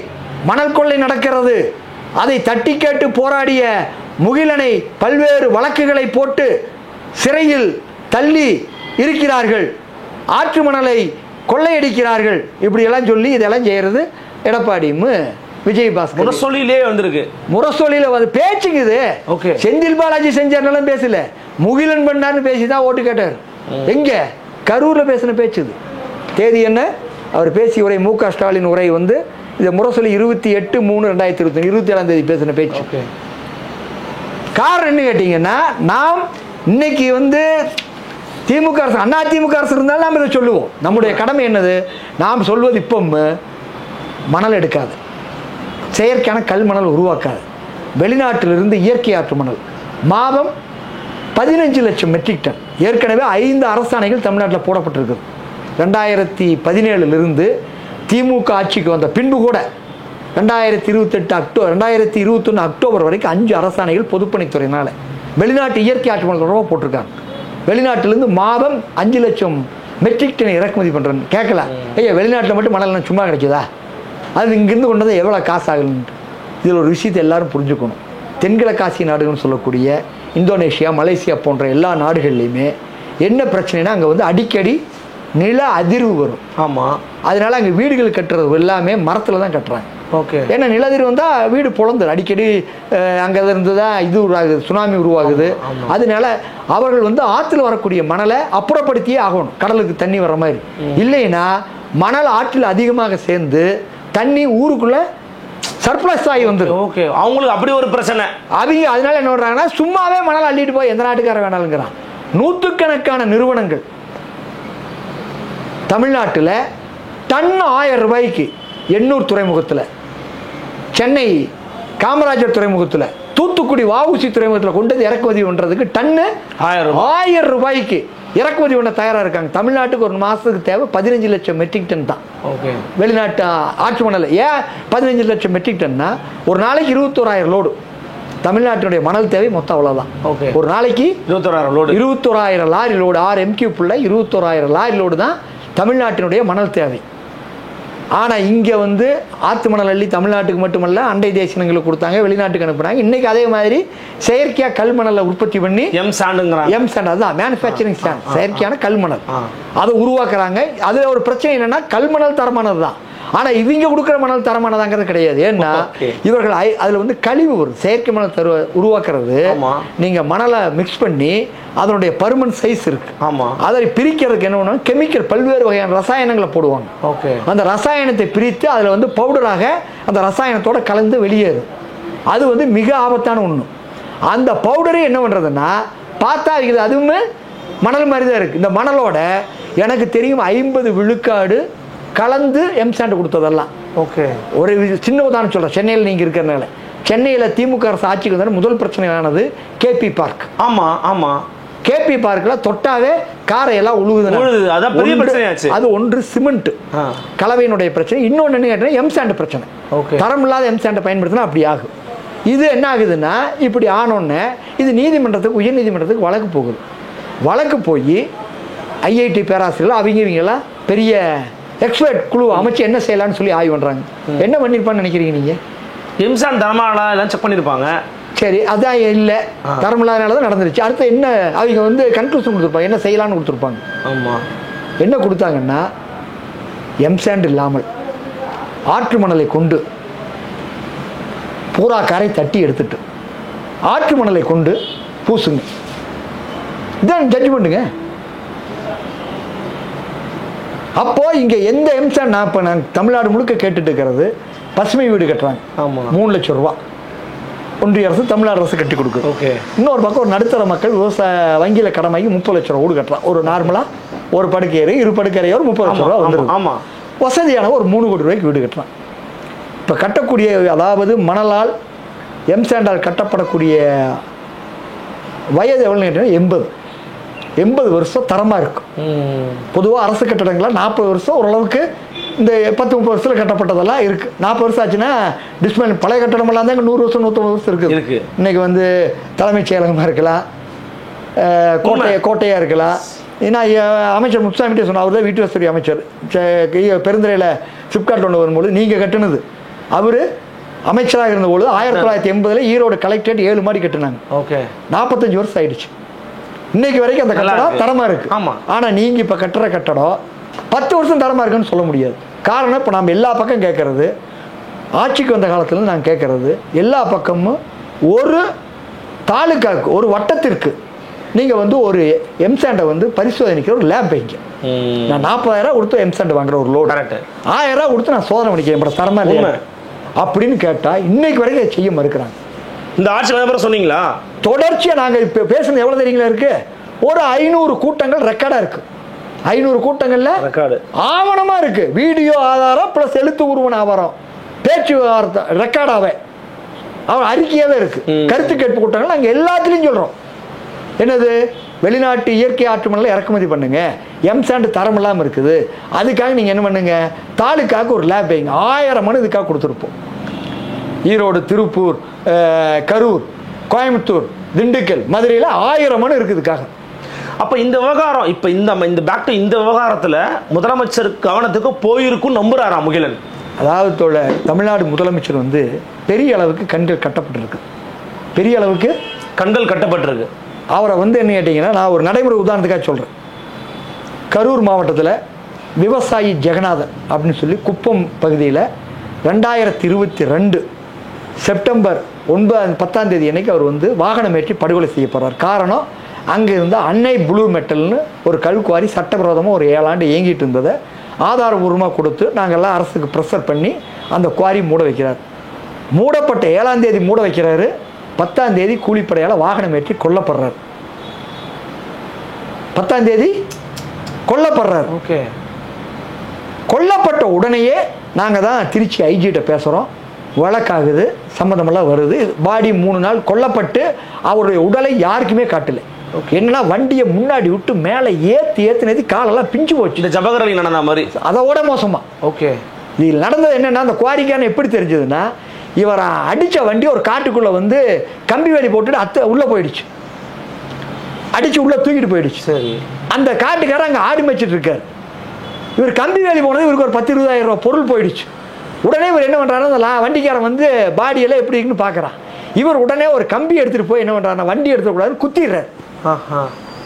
மணல் கொள்ளை நடக்கிறது, அதை தட்டி கேட்டு போராடிய முகிலனை பல்வேறு வழக்குகளை போட்டு சிறையில் தள்ளி இருக்கிறார்கள், ஆற்று மணலை கொள்ளையடிக்கிறார்கள், இப்படி எல்லாம் சொல்லி இதெல்லாம் செய்யறது எடப்பாடியும் விஜயபாஸ்கர் முரசொலியிலே வந்திருக்கு. முரசொலியில பேச்சுங்க இது. செந்தில் பாலாஜி செஞ்சாருனாலும் பேசல, முகிலன் பண்ணார்னு பேசிதான் ஓட்டு கேட்டார். எங்க? கரூர்ல பேசின பேச்சு இது. தேதி என்ன? அவர் பேசிய உரை மு க ஸ்டாலின் உரை இது முரசொலி 28/3/2021 27ஆம் தேதி பேசின பேச்சு. காரணம் என்ன கேட்டீங்கன்னா, நாம் இன்னைக்கு திமுக அரசு, அண்ணா திமுக அரசு இருந்தாலும் நாம் இதை சொல்லுவோம். நம்முடைய கடமை என்னது? நாம் சொல்வது இப்போ மணல் எடுக்காது, செயற்கையான கல் மணல் உருவாக்காது, வெளிநாட்டிலிருந்து இயற்கை ஆற்று மணல் மாதம் 15 லட்சம் மெட்ரிக் டன். ஏற்கனவே 5 அரசாணைகள் தமிழ்நாட்டில் போடப்பட்டிருக்கு. 2017 திமுக ஆட்சிக்கு வந்த பின்பு கூட 2021 அக்டோபர் வரைக்கும் 5 அரசாணைகள் பொதுப்பணித்துறையினால வெளிநாட்டு இயற்கை ஆற்று மணல் தொடர்பாக போட்டிருக்காங்க. வெளிநாட்டிலிருந்து மாதம் 5 லட்சம் மெட்ரிக் டன் இறக்குமதி பண்ணுறேன்னு கேட்கல. ஐயா, வெளிநாட்டில் மட்டும் மணல் சும்மா கிடைக்குதா? அது இங்கிருந்து கொண்டு வந்து எவ்வளோ காசு ஆகலன்ட்டு. இதில் ஒரு விஷயத்தை எல்லாரும் புரிஞ்சுக்கணும். தென்கிழக்காசிய நாடுகள்னு சொல்லக்கூடிய இந்தோனேஷியா, மலேசியா போன்ற எல்லா நாடுகள்லையுமே என்ன பிரச்சனைனா, அங்கே அடிக்கடி நில அதிர்வு வரும். ஆமாம், அதனால அங்கே வீடுகள் கட்டுறது எல்லாமே மரத்தில் தான் கட்டுறாங்க. ஓகே. ஏன்னா நிலதிர்வு வந்தால் வீடு பொழந்துடும். அடிக்கடி அங்கே இருந்து தான் இது உருவாகுது, சுனாமி உருவாகுது. அதனால அவர்கள் ஆற்றுல வரக்கூடிய மணலை அப்புறப்படுத்தியே ஆகணும், கடலுக்கு தண்ணி வர்ற மாதிரி. இல்லைன்னா மணல் ஆற்றில் அதிகமாக சேர்ந்து தண்ணி ஊருக்குள்ள சர்ப்ளஸ் ஆகி வந்துடும். ஓகே, அவங்களுக்கு அப்படி ஒரு பிரச்சனை. அவங்க அதனால என்ன பண்றாங்கன்னா, சும்மாவே மணல் அள்ளிட்டு போய் எந்த நாட்டுக்கார வேணாலுங்கிறான். நூற்றுக்கணக்கான நிறுவனங்கள் தமிழ்நாட்டில் டன் 1000 ரூபாய்க்கு எண்ணூர் துறைமுகத்தில், சென்னை காமராஜர் துறைமுகத்தில், தூத்துக்குடி வஉசி துறைமுகத்தில் கொண்டு இறக்குமதி பண்ணுறதுக்கு டன்னு 1000 ரூபாய்க்கு இறக்குமதி பண்ண தயாராக இருக்காங்க. தமிழ்நாட்டுக்கு ஒரு மாதத்துக்கு தேவை 15 லட்சம் மெட்ரிக் டன் தான். ஓகே. வெளிநாட்டு ஆற்று மணல் ஏன் 15 லட்சம் மெட்ரிக் டன்னா? ஒரு நாளைக்கு 21,000 லோடு. தமிழ்நாட்டினுடைய மணல் தேவை மொத்தம் அவ்வளோதான். ஓகே. ஒரு நாளைக்கு 21,000 lorry load, 6 MQ 21,000 lorry load தான் தமிழ்நாட்டினுடைய மணல் தேவை. ஆனால் இங்கே வந்து ஆத்து மணல் அள்ளி தமிழ்நாட்டுக்கு மட்டுமல்ல அண்டை தேசங்களுக்கு கொடுத்தாங்க, வெளிநாட்டுக்கு அனுப்புனாங்க. இன்னைக்கு அதே மாதிரி செயற்கையாக கல்மணலை உற்பத்தி பண்ணி எம் சாண்ட் அதுதான் மேனுஃபேக்சரிங் சாண்ட், செயற்கையான கல்மணல் அதை உருவாக்குறாங்க. அதில் ஒரு பிரச்சனை என்னன்னா கல்மணல் தரமானது தான், ஆனால் இவங்க கொடுக்குற மணல் தரமானதாங்கிறது கிடையாது. ஏன்னா இவர்கள் அதில் வந்து கழிவு வரும். செயற்கை மணல் உருவாக்குறது நீங்கள் மணலை மிக்ஸ் பண்ணி அதனுடைய பருமன் சைஸ் இருக்கு, அதை பிரிக்கிறதுக்கு என்ன பண்ணுவாங்க, கெமிக்கல் பல்வேறு வகையான ரசாயனங்களை போடுவாங்க. அந்த ரசாயனத்தை பிரித்து அதில் வந்து பவுடராக அந்த ரசாயனத்தோட கலந்து வெளியேறும். அது வந்து மிக ஆபத்தான ஒன்று. அந்த பவுடரே என்ன பண்ணுறதுன்னா பார்த்தா அதுவுமே மணல் மாதிரி தான் இருக்குது. இந்த மணலோட எனக்கு தெரியும் 50 விழுக்காடு கலந்து எம்சாண்ட் கொடுத்ததெல்லாம். ஒரு சின்ன உதாரணம் சொல்கிறேன். சென்னையில் நீங்கள் இருக்கிறனால சென்னையில் திமுக அரசு ஆட்சிக்கு வந்தாலும் முதல் பிரச்சனையானது கேபி பார்க். கேபி பார்க்கில் தொட்டாவே காரை எல்லாம் உழுகுது. அது ஒன்று சிமெண்ட் கலவையினுடைய பிரச்சனை, இன்னொன்று என்ன கேட்டீங்கன்னா எம்சாண்ட் பிரச்சனை. தரம் இல்லாத எம்சாண்டை பயன்படுத்தினா அப்படி ஆகும். இது என்ன ஆகுதுன்னா இப்படி ஆனோடனே இது நீதிமன்றத்துக்கு, உயர் நீதிமன்றத்துக்கு வழக்கு போகுது. வழக்கு போய் ஐஐடி பேராசிரியர்கள் அவங்கெல்லாம் பெரிய எக்ஸ்பர்ட் குழு அமைச்சு என்ன செய்யலாம்னு சொல்லி ஆய்வு பண்ணுறாங்க. என்ன பண்ணியிருப்பான்னு நினைக்கிறீங்க நீங்கள்? எம்சாண்ட் தரமானதா எல்லாம் செக் பண்ணியிருப்பாங்க. சரி, அதான் இல்லை தரமில்லாதனால தான் நடந்துருச்சு. அடுத்து என்ன அவங்க வந்து கன்க்ளூஷன் கொடுத்துருப்பாங்க, என்ன செய்யலான்னு கொடுத்துருப்பாங்க. என்ன கொடுத்தாங்கன்னா எம்சாண்ட் இல்லாமல் ஆற்று மணலை கொண்டு பூரா காரை தட்டி எடுத்துட்டு ஆற்று மணலை கொண்டு பூசுங்க. இதான் ஜட்ஜ்மெண்ட்டுங்க. அப்போ இங்கே எந்த எம்சாண்ட் நான் இப்போ நான் தமிழ்நாடு முழுக்க கேட்டுட்டு இருக்கிறது, பசுமை வீடு கட்டுறாங்க 3 லட்சம் ரூபா ஒன்றிய அரசு தமிழ்நாடு அரசு கட்டி கொடுக்குது. இன்னொரு பக்கம் ஒரு நடுத்தர மக்கள் விவசாய வங்கியில் கடன் வாங்கி 30 லட்சம் ரூபா வீடு கட்டுறான். ஒரு நார்மலாக ஒரு படுக்கையறை 2 படுக்கையறையோ ஒரு 30 லட்சம் ரூபா வந்துடும். வசதியான ஒரு 3 கோடி ரூபாய்க்கு வீடு கட்டுறான். இப்போ கட்டக்கூடிய, அதாவது மணலால் எம்சாண்டால் கட்டப்படக்கூடிய வயது எவ்வளோன்னு கேட்டீங்கன்னா 80 வருஷம் தரமாக இருக்கும். பொதுவாக அரசு கட்டடங்கள்லாம் 40 வருஷம் ஓரளவுக்கு, இந்த 10-30 வருஷத்தில் கட்டப்பட்டதெல்லாம் இருக்குது. 40 வருஷம் ஆச்சுன்னா டிஸ்மேல். பழைய கட்டடமெல்லாம் தான் 100 வருஷம் 150 வருஷம் இருக்குது. இன்றைக்கி வந்து தலைமைச் செயலகமாக இருக்கலாம், கோட்டையாக இருக்கலாம். ஏன்னா அமைச்சர் முத்துசாமிகிட்டே சொன்னார், அவர் தான் வீட்டு வசதி அமைச்சர். பெருந்துறையில் சிப்காட் ஒன்று வரும்போது நீங்கள் கட்டுனது, அவர் அமைச்சராக இருந்தபோது 1980 ஈரோடு கலெக்டரேட் 7 மாடி கட்டுனாங்க. 45 வருஷம் ஆயிடுச்சு. இன்னைக்கு வரைக்கும் அந்த கட்டடம் தரமா இருக்கு. ஆனா நீங்க இப்ப கட்டுற கட்டடம் 10 வருஷம் தரமா இருக்குன்னு சொல்ல முடியாது. காரணம் இப்ப நம்ம எல்லா பக்கம் கேட்கறது, ஆட்சிக்கு வந்த காலத்துல நாங்கள் கேட்கறது, எல்லா பக்கமும் ஒரு தாலுக்காவுக்கு, ஒரு வட்டத்திற்கு நீங்க வந்து ஒரு எம்சாண்டை வந்து பரிசோதனைக்கிற ஒரு லேப் வைங்க. நான் 40,000 கொடுத்து எம்சாண்ட் வாங்குற ஒரு லோடு 1000 கொடுத்து நான் சோதனை பண்ணிக்கிறேன் தரமா இல்லையா அப்படின்னு கேட்டா இன்னைக்கு வரைக்கும் செய்ய மறுக்கிறாங்க. இந்த ஆட்சி சொன்னீங்களா? தொடர்ச்சியா நாங்க இப்ப பேசுறது எவ்வளவு தெரியுங்களா இருக்கு, ஒரு 500 கூட்டங்கள் ரெக்கார்டா இருக்கு. 500 கூட்டங்கள்ல ஆவணமா இருக்கு, வீடியோ ஆதாரம் பிளஸ் எழுத்து உருவன ஆதாரம், பேச்சு ரெக்கார்டாவே அவர் அறிக்கையாவே இருக்கு. கருத்து கேட்பு கூட்டங்கள் நாங்க எல்லாத்துலயும் சொல்றோம். என்னது, வெளிநாட்டு இயற்கை ஆற்று மணலை இறக்குமதி பண்ணுங்க, எம்சாண்ட் தரம் இல்லாமல் இருக்குது, அதுக்காக நீங்க என்ன பண்ணுங்க, தாலுக்காக ஒரு லேப் வைங்க. 1000 மனு இதுக்காக கொடுத்துருப்போம். ஈரோடு, திருப்பூர், கரூர், கோயம்புத்தூர், திண்டுக்கல், மதுரையில் 1000 மனு இருக்குதுக்காக. அப்ப இந்த விவகாரம் இப்ப இந்த பேக் டு இந்த விவகாரத்துல முதலமைச்சர் கவனத்துக்கு போயிருக்கும் நம்புறாரா முகிலன்? அதாவது தமிழ்நாடு முதலமைச்சர் வந்து பெரிய அளவுக்கு கண்கள் கட்டப்பட்டிருக்கு, பெரிய அளவுக்கு கண்கள் கட்டப்பட்டிருக்கு. அவரை வந்து என்ன கேட்டீங்கன்னா, நான் ஒரு நடைமுறை உதாரணத்துக்காக சொல்றேன். கரூர் மாவட்டத்தில் விவசாயி ஜெகநாதன் அப்படின்னு சொல்லி குப்பம் பகுதியில் 2022 செப்டம்பர் 10ஆம் தேதி அன்னைக்கு அவர் வந்து வாகனம் ஏற்றி படுகொலை செய்யப்படுறார். காரணம், அங்கே இருந்த அன்னை ப்ளூ மெட்டல்னு ஒரு கல்குவாரி சட்டவிரோதமாக ஒரு 7 ஆண்டு இயங்கிட்டு இருந்ததை ஆதாரபூர்வமாக கொடுத்து நாங்கள்லாம் அரசுக்கு ப்ரெஷர் பண்ணி அந்த குவாரி மூட வைக்கிறார். மூடப்பட்ட 7ஆம் தேதி மூட வைக்கிறாரு, 10ஆம் தேதி கூலிப்படையால் வாகனம் ஏற்றி கொல்லப்படுறார். 10ஆம் தேதி கொல்லப்படுறார். கொல்லப்பட்ட உடனேயே நாங்கள் தான் திருச்சி ஐஜிகிட்ட பேசுகிறோம், வழக்காகுது, சம்மந்தமெல்லாம் வருது. பாடி 3 நாள் கொல்லப்பட்டு அவருடைய உடலை யாருக்குமே காட்டலை. என்னன்னா வண்டியை முன்னாடி விட்டு மேலே ஏற்றினது காலெல்லாம் பிஞ்சு போச்சு. இந்த ஜபகரலி நடந்த மாதிரி அதோட மோசமா. இதில் நடந்தது என்னன்னா, அந்த குவாரிக்கான எப்படி தெரிஞ்சதுன்னா, இவரை அடித்த வண்டி ஒரு காட்டுக்குள்ளே வந்து கம்பி வேலி போட்டுட்டு உள்ளே போயிடுச்சு, அடித்து உள்ளே தூக்கிட்டு போயிடுச்சு. சரி, அந்த காட்டுக்காரர் அங்கே ஆடி மேய்ச்சிட்டு இருக்கார். இவர் கம்பி வேலி போனது இவருக்கு ஒரு 10-20 ரூபா பொருள் போயிடுச்சு. உடனே இவர் என்ன பண்ணுறாரு, அந்த வண்டிக்காரன் வந்து பாடியெல்லாம் எப்படி இருக்குன்னு பார்க்குறான். இவர் உடனே ஒரு கம்பி எடுத்துகிட்டு போய் என்ன பண்ணுறாருன்னா வண்டி எடுத்துக்கூடாது குத்திடுறாரு.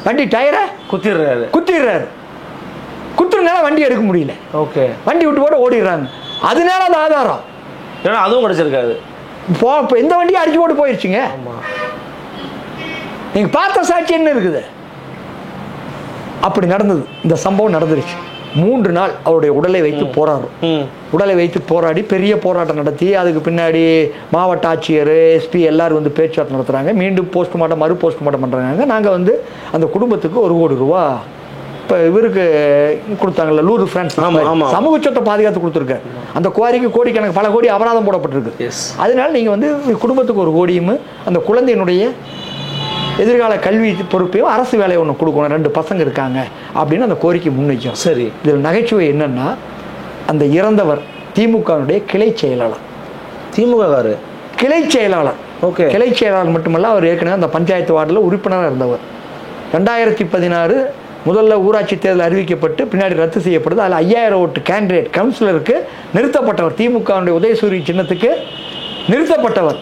வண்டி டயரை குத்திடுறாரு. குத்துறதுனால வண்டி எடுக்க முடியல. ஓகே, வண்டி விட்டு போட்டு ஓடிடுறாங்க. அதனால அந்த ஆதாரம் ஏன்னா அதுவும் கிடைச்சிருக்காது. எந்த வண்டியும் அடிச்சு போட்டு போயிடுச்சுங்க. நீங்க பார்த்த சாட்சி என்ன இருக்குது? அப்படி நடந்தது. இந்த சம்பவம் நடந்துருச்சு. 3 நாள் அவருடைய உடலை வைத்து போராடும். உடலை வைத்து போராடி பெரிய போராட்டம் நடத்தி அதுக்கு பின்னாடி மாவட்ட ஆட்சியர், எஸ்பி எல்லாரும் வந்து பேச்சுவார்த்தை நடத்துறாங்க. மீண்டும் போஸ்ட்மார்ட்டம், மறு போஸ்ட்மார்ட்டம் பண்றாங்க. நாங்கள் வந்து அந்த குடும்பத்துக்கு 1 கோடி ரூபா இப்போ இவருக்கு கொடுத்தாங்கல்ல லூர் பிரான்ஸ் சமூக சொத்தை பாதுகாத்து கொடுத்துருக்காரு. அந்த குவாரிக்கு கோடிக்கணக்கு பல கோடி அபராதம் போடப்பட்டிருக்கு. அதனால நீங்கள் வந்து குடும்பத்துக்கு 1 கோடியும் அந்த குழந்தையினுடைய எதிர்கால கல்வி பொறுப்பையும் அரசு வேலையை ஒன்று கொடுக்கணும், 2 பசங்க இருக்காங்க அப்படின்னு அந்த கோரிக்கை முன்வைக்கும். சரி, இதில் நகைச்சுவை என்னன்னா அந்த இறந்தவர் திமுகவுடைய கிளை செயலாளர். திமுக கிளை செயலாளர். ஓகே, கிளை செயலாளர் மட்டுமல்ல, அவர் ஏற்கனவே அந்த பஞ்சாயத்து வார்டில் உறுப்பினராக இருந்தவர். 2016 முதல்ல ஊராட்சி தேர்தல் அறிவிக்கப்பட்டு பின்னாடி ரத்து செய்யப்படுது. அதில் 5000 ஓட்டு கேண்டிடேட் கவுன்சிலருக்கு நிறுத்தப்பட்டவர். திமுகவுடைய உதயசூரிய சின்னத்துக்கு நிறுத்தப்பட்டவர்.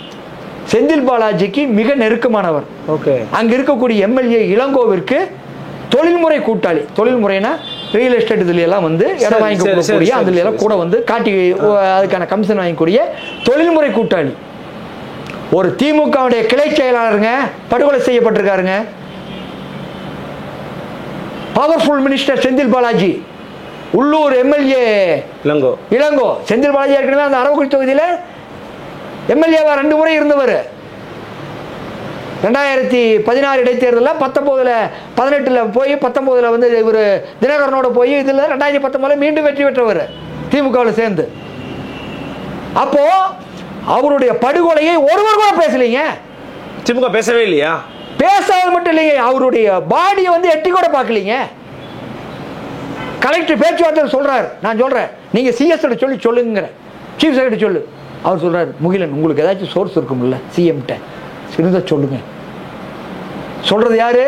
செந்தில் பாலாஜிக்கு மிக நெருக்கமானவர். ஓகே, அங்க இருக்கக்கூடிய எம்எல்ஏ இளங்கோவிற்கு தொழில்முறை கூட்டாளி. தொழில்முறைனா ரியல் எஸ்டேட் இதுல எல்லாம் வந்து இடம் வாங்கி கொடுக்கக்கூடிய அதுல எல்லாம் கூட வந்து காட்டி அதுக்கான கமிஷன் வாங்கக்கூடிய தொழில்முறை கூட்டாளி. ஒரு திமுகவுடைய கிளை செயலாளருங்க படுகொலை செய்யப்பட்டிருக்காருங்க. பவர்ஃபுல் மினிஸ்டர் செந்தில் பாலாஜி, உள்ளூர் எம்எல்ஏ இளங்கோ. செந்தில் பாலாஜி ஏற்கனவே அந்த அரவக்குடி தொகுதியில் எம்எல்ஏவா 2 முறை இருந்தவர். 2016 இடைத்தேர்தலில் 18 போய் 19 வந்து இவர் தினகரனோட போய் இதில் 2019 மீண்டும் வெற்றி பெற்றவர் திமுகவில் சேர்ந்து. அப்போ அவருடைய படுகொலையை ஒருவர் கூட பேசலைங்க. திமுக பேசவே இல்லையா? பேசாத மட்டும் இல்லைங்க, அவருடைய பாடியை வந்து எட்டி கூட பார்க்கலீங்க. கலெக்டர் பேச்சுவார்த்தை சொல்றாரு, நான் சொல்றேன் நீங்க சிஎஸ் சொல்லுங்க, சீஃப் செக்ரட்டரி சொல்லு. அவர் சொல்றாரு, முகிலன் உங்களுக்கு ஏதாச்சும் சோர்ஸ் இருக்கும்ல சிஎம்கிட்ட இருந்தா சொல்லுங்க. சொல்றது யாரு?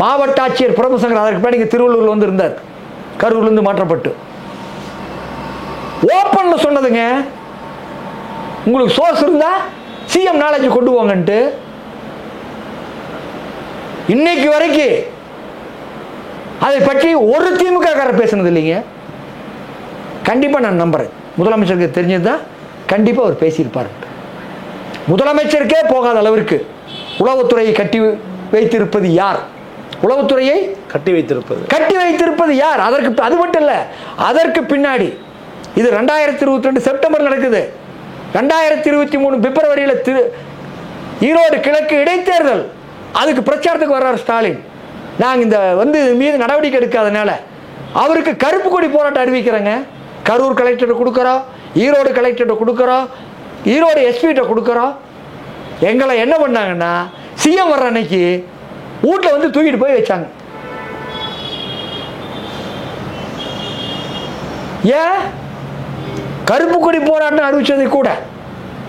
மாவட்ட ஆட்சியர் பிரபுசங்கர். அதற்கு பின்னாடி இங்க திருவள்ளூர்ல வந்து இருந்தார், கரூர்ல இருந்து மாற்றப்பட்டு ஓப்பன்ல சொன்னதுங்க. உங்களுக்கு சோர்ஸ் இருந்தா சிஎம் நாலேஜ் கொண்டு போங்கன்ட்டு. இன்னைக்கு வரைக்கும் அதை பற்றி ஒரு திமுக காரர் பேசுனது இல்லைங்க. கண்டிப்பா நான் நம்புறேன் முதலமைச்சருக்கு தெரிஞ்சதுதான் கண்டிப்பா அவர் பேசியிருப்பார். முதலமைச்சருக்கே போகாத அளவிற்கு உளவுத்துறையை கட்டி வைத்திருப்பது யார்? உளவுத்துறையை கட்டி வைத்திருப்பது யார்? அதற்கு அது மட்டும் இல்ல, அதற்கு பின்னாடி இது 2022 செப்டம்பர் நடக்குது. 2023 பிப்ரவரியில் ஈரோடு கிழக்கு இடைத்தேர்தல். அதுக்கு பிரச்சாரத்துக்கு வர்றார் ஸ்டாலின். நாங்கள் இந்த வந்து மீது நடவடிக்கை எடுக்காதனால அவருக்கு கருப்பு கொடி போராட்டம் அறிவிக்கிறேங்க. கரூர் கலெக்டர்கிட்ட கொடுக்குறோம், ஈரோடு கலெக்டர்கிட்ட கொடுக்குறோம், ஈரோடு எஸ்பிகிட்ட கொடுக்குறோம். எங்களை என்ன பண்ணாங்கன்னா சிஎம் வர்ற அன்னைக்கு வீட்டில் வந்து தூக்கிட்டு போய் வச்சாங்க. ஏன்? கருப்பு கொடி போராட்டம் அறிவிச்சது கூட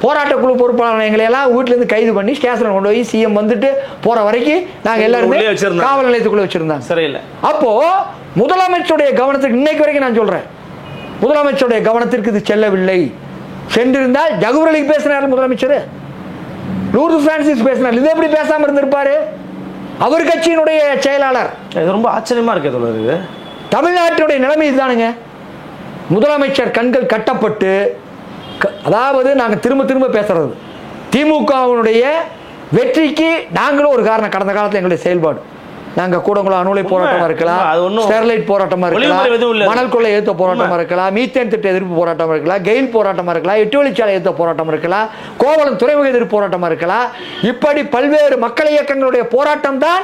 போராட்ட குழு பொறுப்பாளர் எங்களை எல்லாம் வீட்டிலேருந்து கைது பண்ணி ஸ்டேஷனில் கொண்டு போய் சிஎம் வந்துட்டு போற வரைக்கும் நாங்கள் எல்லாருமே காவல் நிலையத்துக்குள்ள வச்சிருந்தாங்க. சரியில்லை. அப்போ முதலமைச்சருடைய கவனத்துக்கு இன்னைக்கு வரைக்கும் நான் சொல்றேன், முதலமைச்சருடைய கவனத்திற்கு இது செல்லவில்லை. சென்றிருந்தால் ஜகுர் அலிக்கு பேசினார் முதலமைச்சர், லூர்து பிரான்சிஸ் பேசினார். இது எப்படி பேசாம இருந்திருப்பாரு? அவர் கட்சியினுடைய செயலாளர். இது ரொம்ப ஆச்சரியமா இருக்கு. தமிழ்நாட்டினுடைய நிலைமை இதுதானுங்க. முதலமைச்சர் கண்கள் கட்டப்பட்டு, அதாவது நாங்கள் திரும்ப திரும்ப பேசுறது திமுகவினுடைய வெற்றிக்கு நாங்களும் ஒரு காரணம். கடந்த காலத்தில் எங்களுடைய செயல்பாடு, நாங்கள் கூடங்குளம் அணுலை போராட்டமா இருக்கலாம், ஸ்டெர்லைட் போராட்டமா இருக்கலாம், மணல் கொள்ளை எதிர்த்த போராட்டமா இருக்கலாம், மீத்தேன் திட்ட எதிர்ப்பு போராட்டமா இருக்கலாம், கெயில் போராட்டமா இருக்கலாம், 8 வழிச்சாலை எதிர்த்த போராட்டமா இருக்கலாம், கோவளம் துறைமுக எதிர்ப்பு போராட்டமா இருக்கலாம். இப்படி பல்வேறு மக்கள் இயக்கங்களுடைய போராட்டம் தான்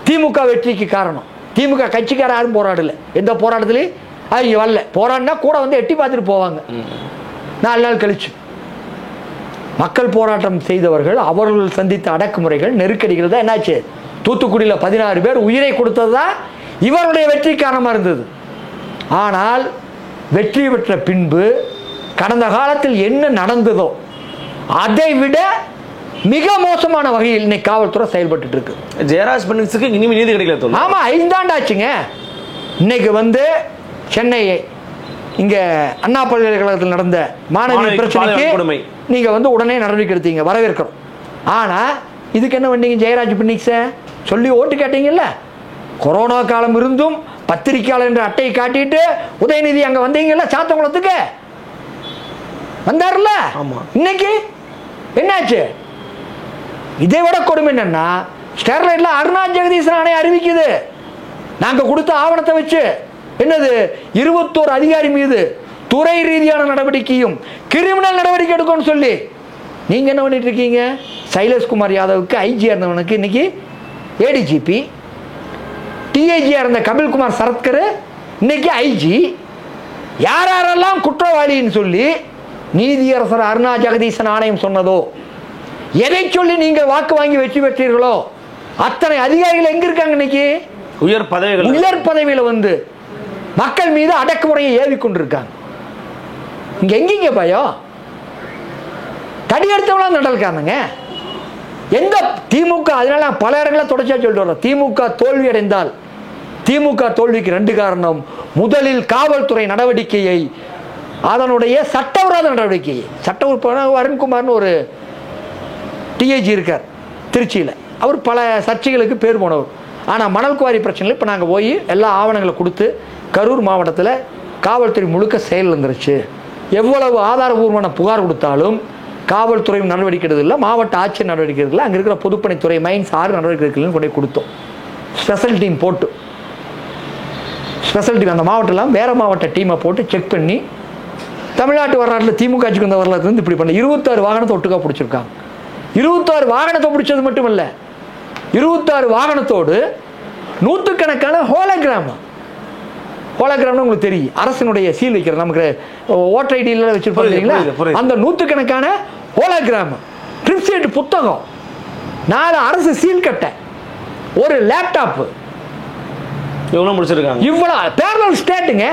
திமுக வெற்றிக்கு காரணம். திமுக கட்சிக்கார யாரும் போராடல. எந்த போராட்டத்திலையும் அவங்க வரல. போராடினா கூட வந்து எட்டி பார்த்துட்டு போவாங்க. 4 நாள் கழிச்சு மக்கள் போராட்டம் செய்தவர்கள், அவர்கள் சந்தித்த அடக்குமுறைகள், நெருக்கடிகள் தான் என்னாச்சு? தூத்துக்குடியில் 16 பேர் உயிரை கொடுத்ததுதான் இவருடைய வெற்றி காரணமா இருந்தது. ஆனால் வெற்றி பெற்ற பின்பு கடந்த காலத்தில் என்ன நடந்ததோ அதை விட மிக மோசமான வகையில் இன்னைக்கு காவல்துறை செயல்பட்டு இருக்கு. ஜெயராஜ் பன்னீர்செல்வத்துக்கு இனிமே நீதி கிடைக்கல. ஆமா, 5 ஆண்டு ஆச்சுங்க. இன்னைக்கு வந்து சென்னை இங்கே அண்ணா பல்கலைக்கழகத்தில் நடந்த மாணவி பிரச்சனைக்கு நீங்கள் வந்து உடனே நடவடிக்கை எடுத்தீங்க, வரவேற்கிறோம். ஆனால் இதுக்கு என்ன பண்ணீங்க? ஜெயராஜ் பின்னிக்ஸை சொல்லி ஓட்டு கேட்டீங்கல்ல. கொரோனா காலம் இருந்தும் பத்திரிக்கையாளர் என்ற அட்டையை காட்டிட்டு உதயநிதி அங்கே வந்தீங்கல்ல, சாத்தங்குளத்துக்கு வந்தார்ல. இன்னைக்கு என்னாச்சு? இதை விட கொடுமை என்னன்னா, ஸ்டெர்லைட்ல அருணா ஜெகதீசன் ஆணையம் அறிவிக்குது, நாங்கள் கொடுத்த ஆவணத்தை வச்சு என்னது 21 அதிகாரி மீது துறை ரீதியான நடவடிக்கையும் கிரிமினல் நடவடிக்கை எடுக்கணும்னு சொல்லி நீங்க என்ன பண்ணிட்டு இருக்கீங்க? சைலேஷ்குமார் யாதவுக்கு ஐஜியா இருந்தவனுக்கு இன்னைக்கு ஏடிஜிபி, டிஐஜியா இருந்த கபில்குமார் சரத்கர் இன்னைக்கு ஐஜி. யாரெல்லாம் குற்றவாளின்னு சொல்லி நீதியரசர் அருணா ஜெகதீசன் ஆணையம் சொன்னதோ, எதை சொல்லி நீங்கள் வாக்கு வாங்கி வெற்றி பெற்றீர்களோ அத்தனை அதிகாரிகள் எங்க இருக்காங்க? இன்னைக்கு உயர் பதவியில் வந்து மக்கள் மீது அடக்குமுறையை ஏவி கொண்டிருக்காங்க. இங்க எங்கீங்க பயம்? தடி எடுத்தவங்களாம் நடக்கானுங்க. எந்த திமுக, அதனால பல இடங்களில் தொடர்ச்சியா சொல்லிட்டு வரோம், திமுக தோல்வி அடைந்தால் திமுக தோல்விக்கு 2 காரணம். முதலில் காவல்துறை நடவடிக்கையை, அதனுடைய சட்டவிரோத நடவடிக்கையை. அருண்குமார்னு ஒரு டிஐஜி இருக்கார் திருச்சியில், அவர் பல சர்ச்சைகளுக்கு பேர் போனவர். ஆனால் மணல் குவாரி பிரச்சனையில் இப்போ நாங்கள் போய் எல்லா ஆவணங்களை கொடுத்து கரூர் மாவட்டத்தில் காவல்துறை முழுக்க செயல் இருந்துருச்சு. எவ்வளவு ஆதாரபூர்வமான புகார் கொடுத்தாலும் காவல்துறை நடவடிக்கை எடுக்கிறதில்லை, மாவட்ட ஆட்சியர் நடவடிக்கை எடுக்கல, அங்கே இருக்கிற பொதுப்பணித்துறை மைன்ஸ் 6 நடவடிக்கை எடுக்கலன்னு கொண்டு கொடுத்தோம். ஸ்பெஷல் டீம் போட்டு, ஸ்பெஷல் டீம் அந்த மாவட்டம்லாம் வேறு மாவட்ட டீமை போட்டு செக் பண்ணி தமிழ்நாட்டு வரலாற்றில் திமுக ஆட்சிக்கு வந்த வரலாற்று வந்து இப்படி பண்ண 26 வாகனத்தை ஒட்டுக்கா பிடிச்சிருக்காங்க. 26 வாகனத்தை பிடிச்சது மட்டும் இல்லை, 26 வாகனத்தோடு நூற்றுக்கணக்கான ஹோலோகிராம்னு உங்களுக்கு தெரியும், அரசினுடைய சீல் வைக்கிறது, நமக்கு ஓட்டர் ஐடியில் வச்சிருப்பாங்க அந்த நூற்றுக்கணக்கான ஹோலோகிராம், ட்ரிப்செட் புத்தகம், 4 அரசு சீல் கட்ட, ஒரு லேப்டாப், இவ்வளவு பேரலல் ஸ்டேட்டுங்க.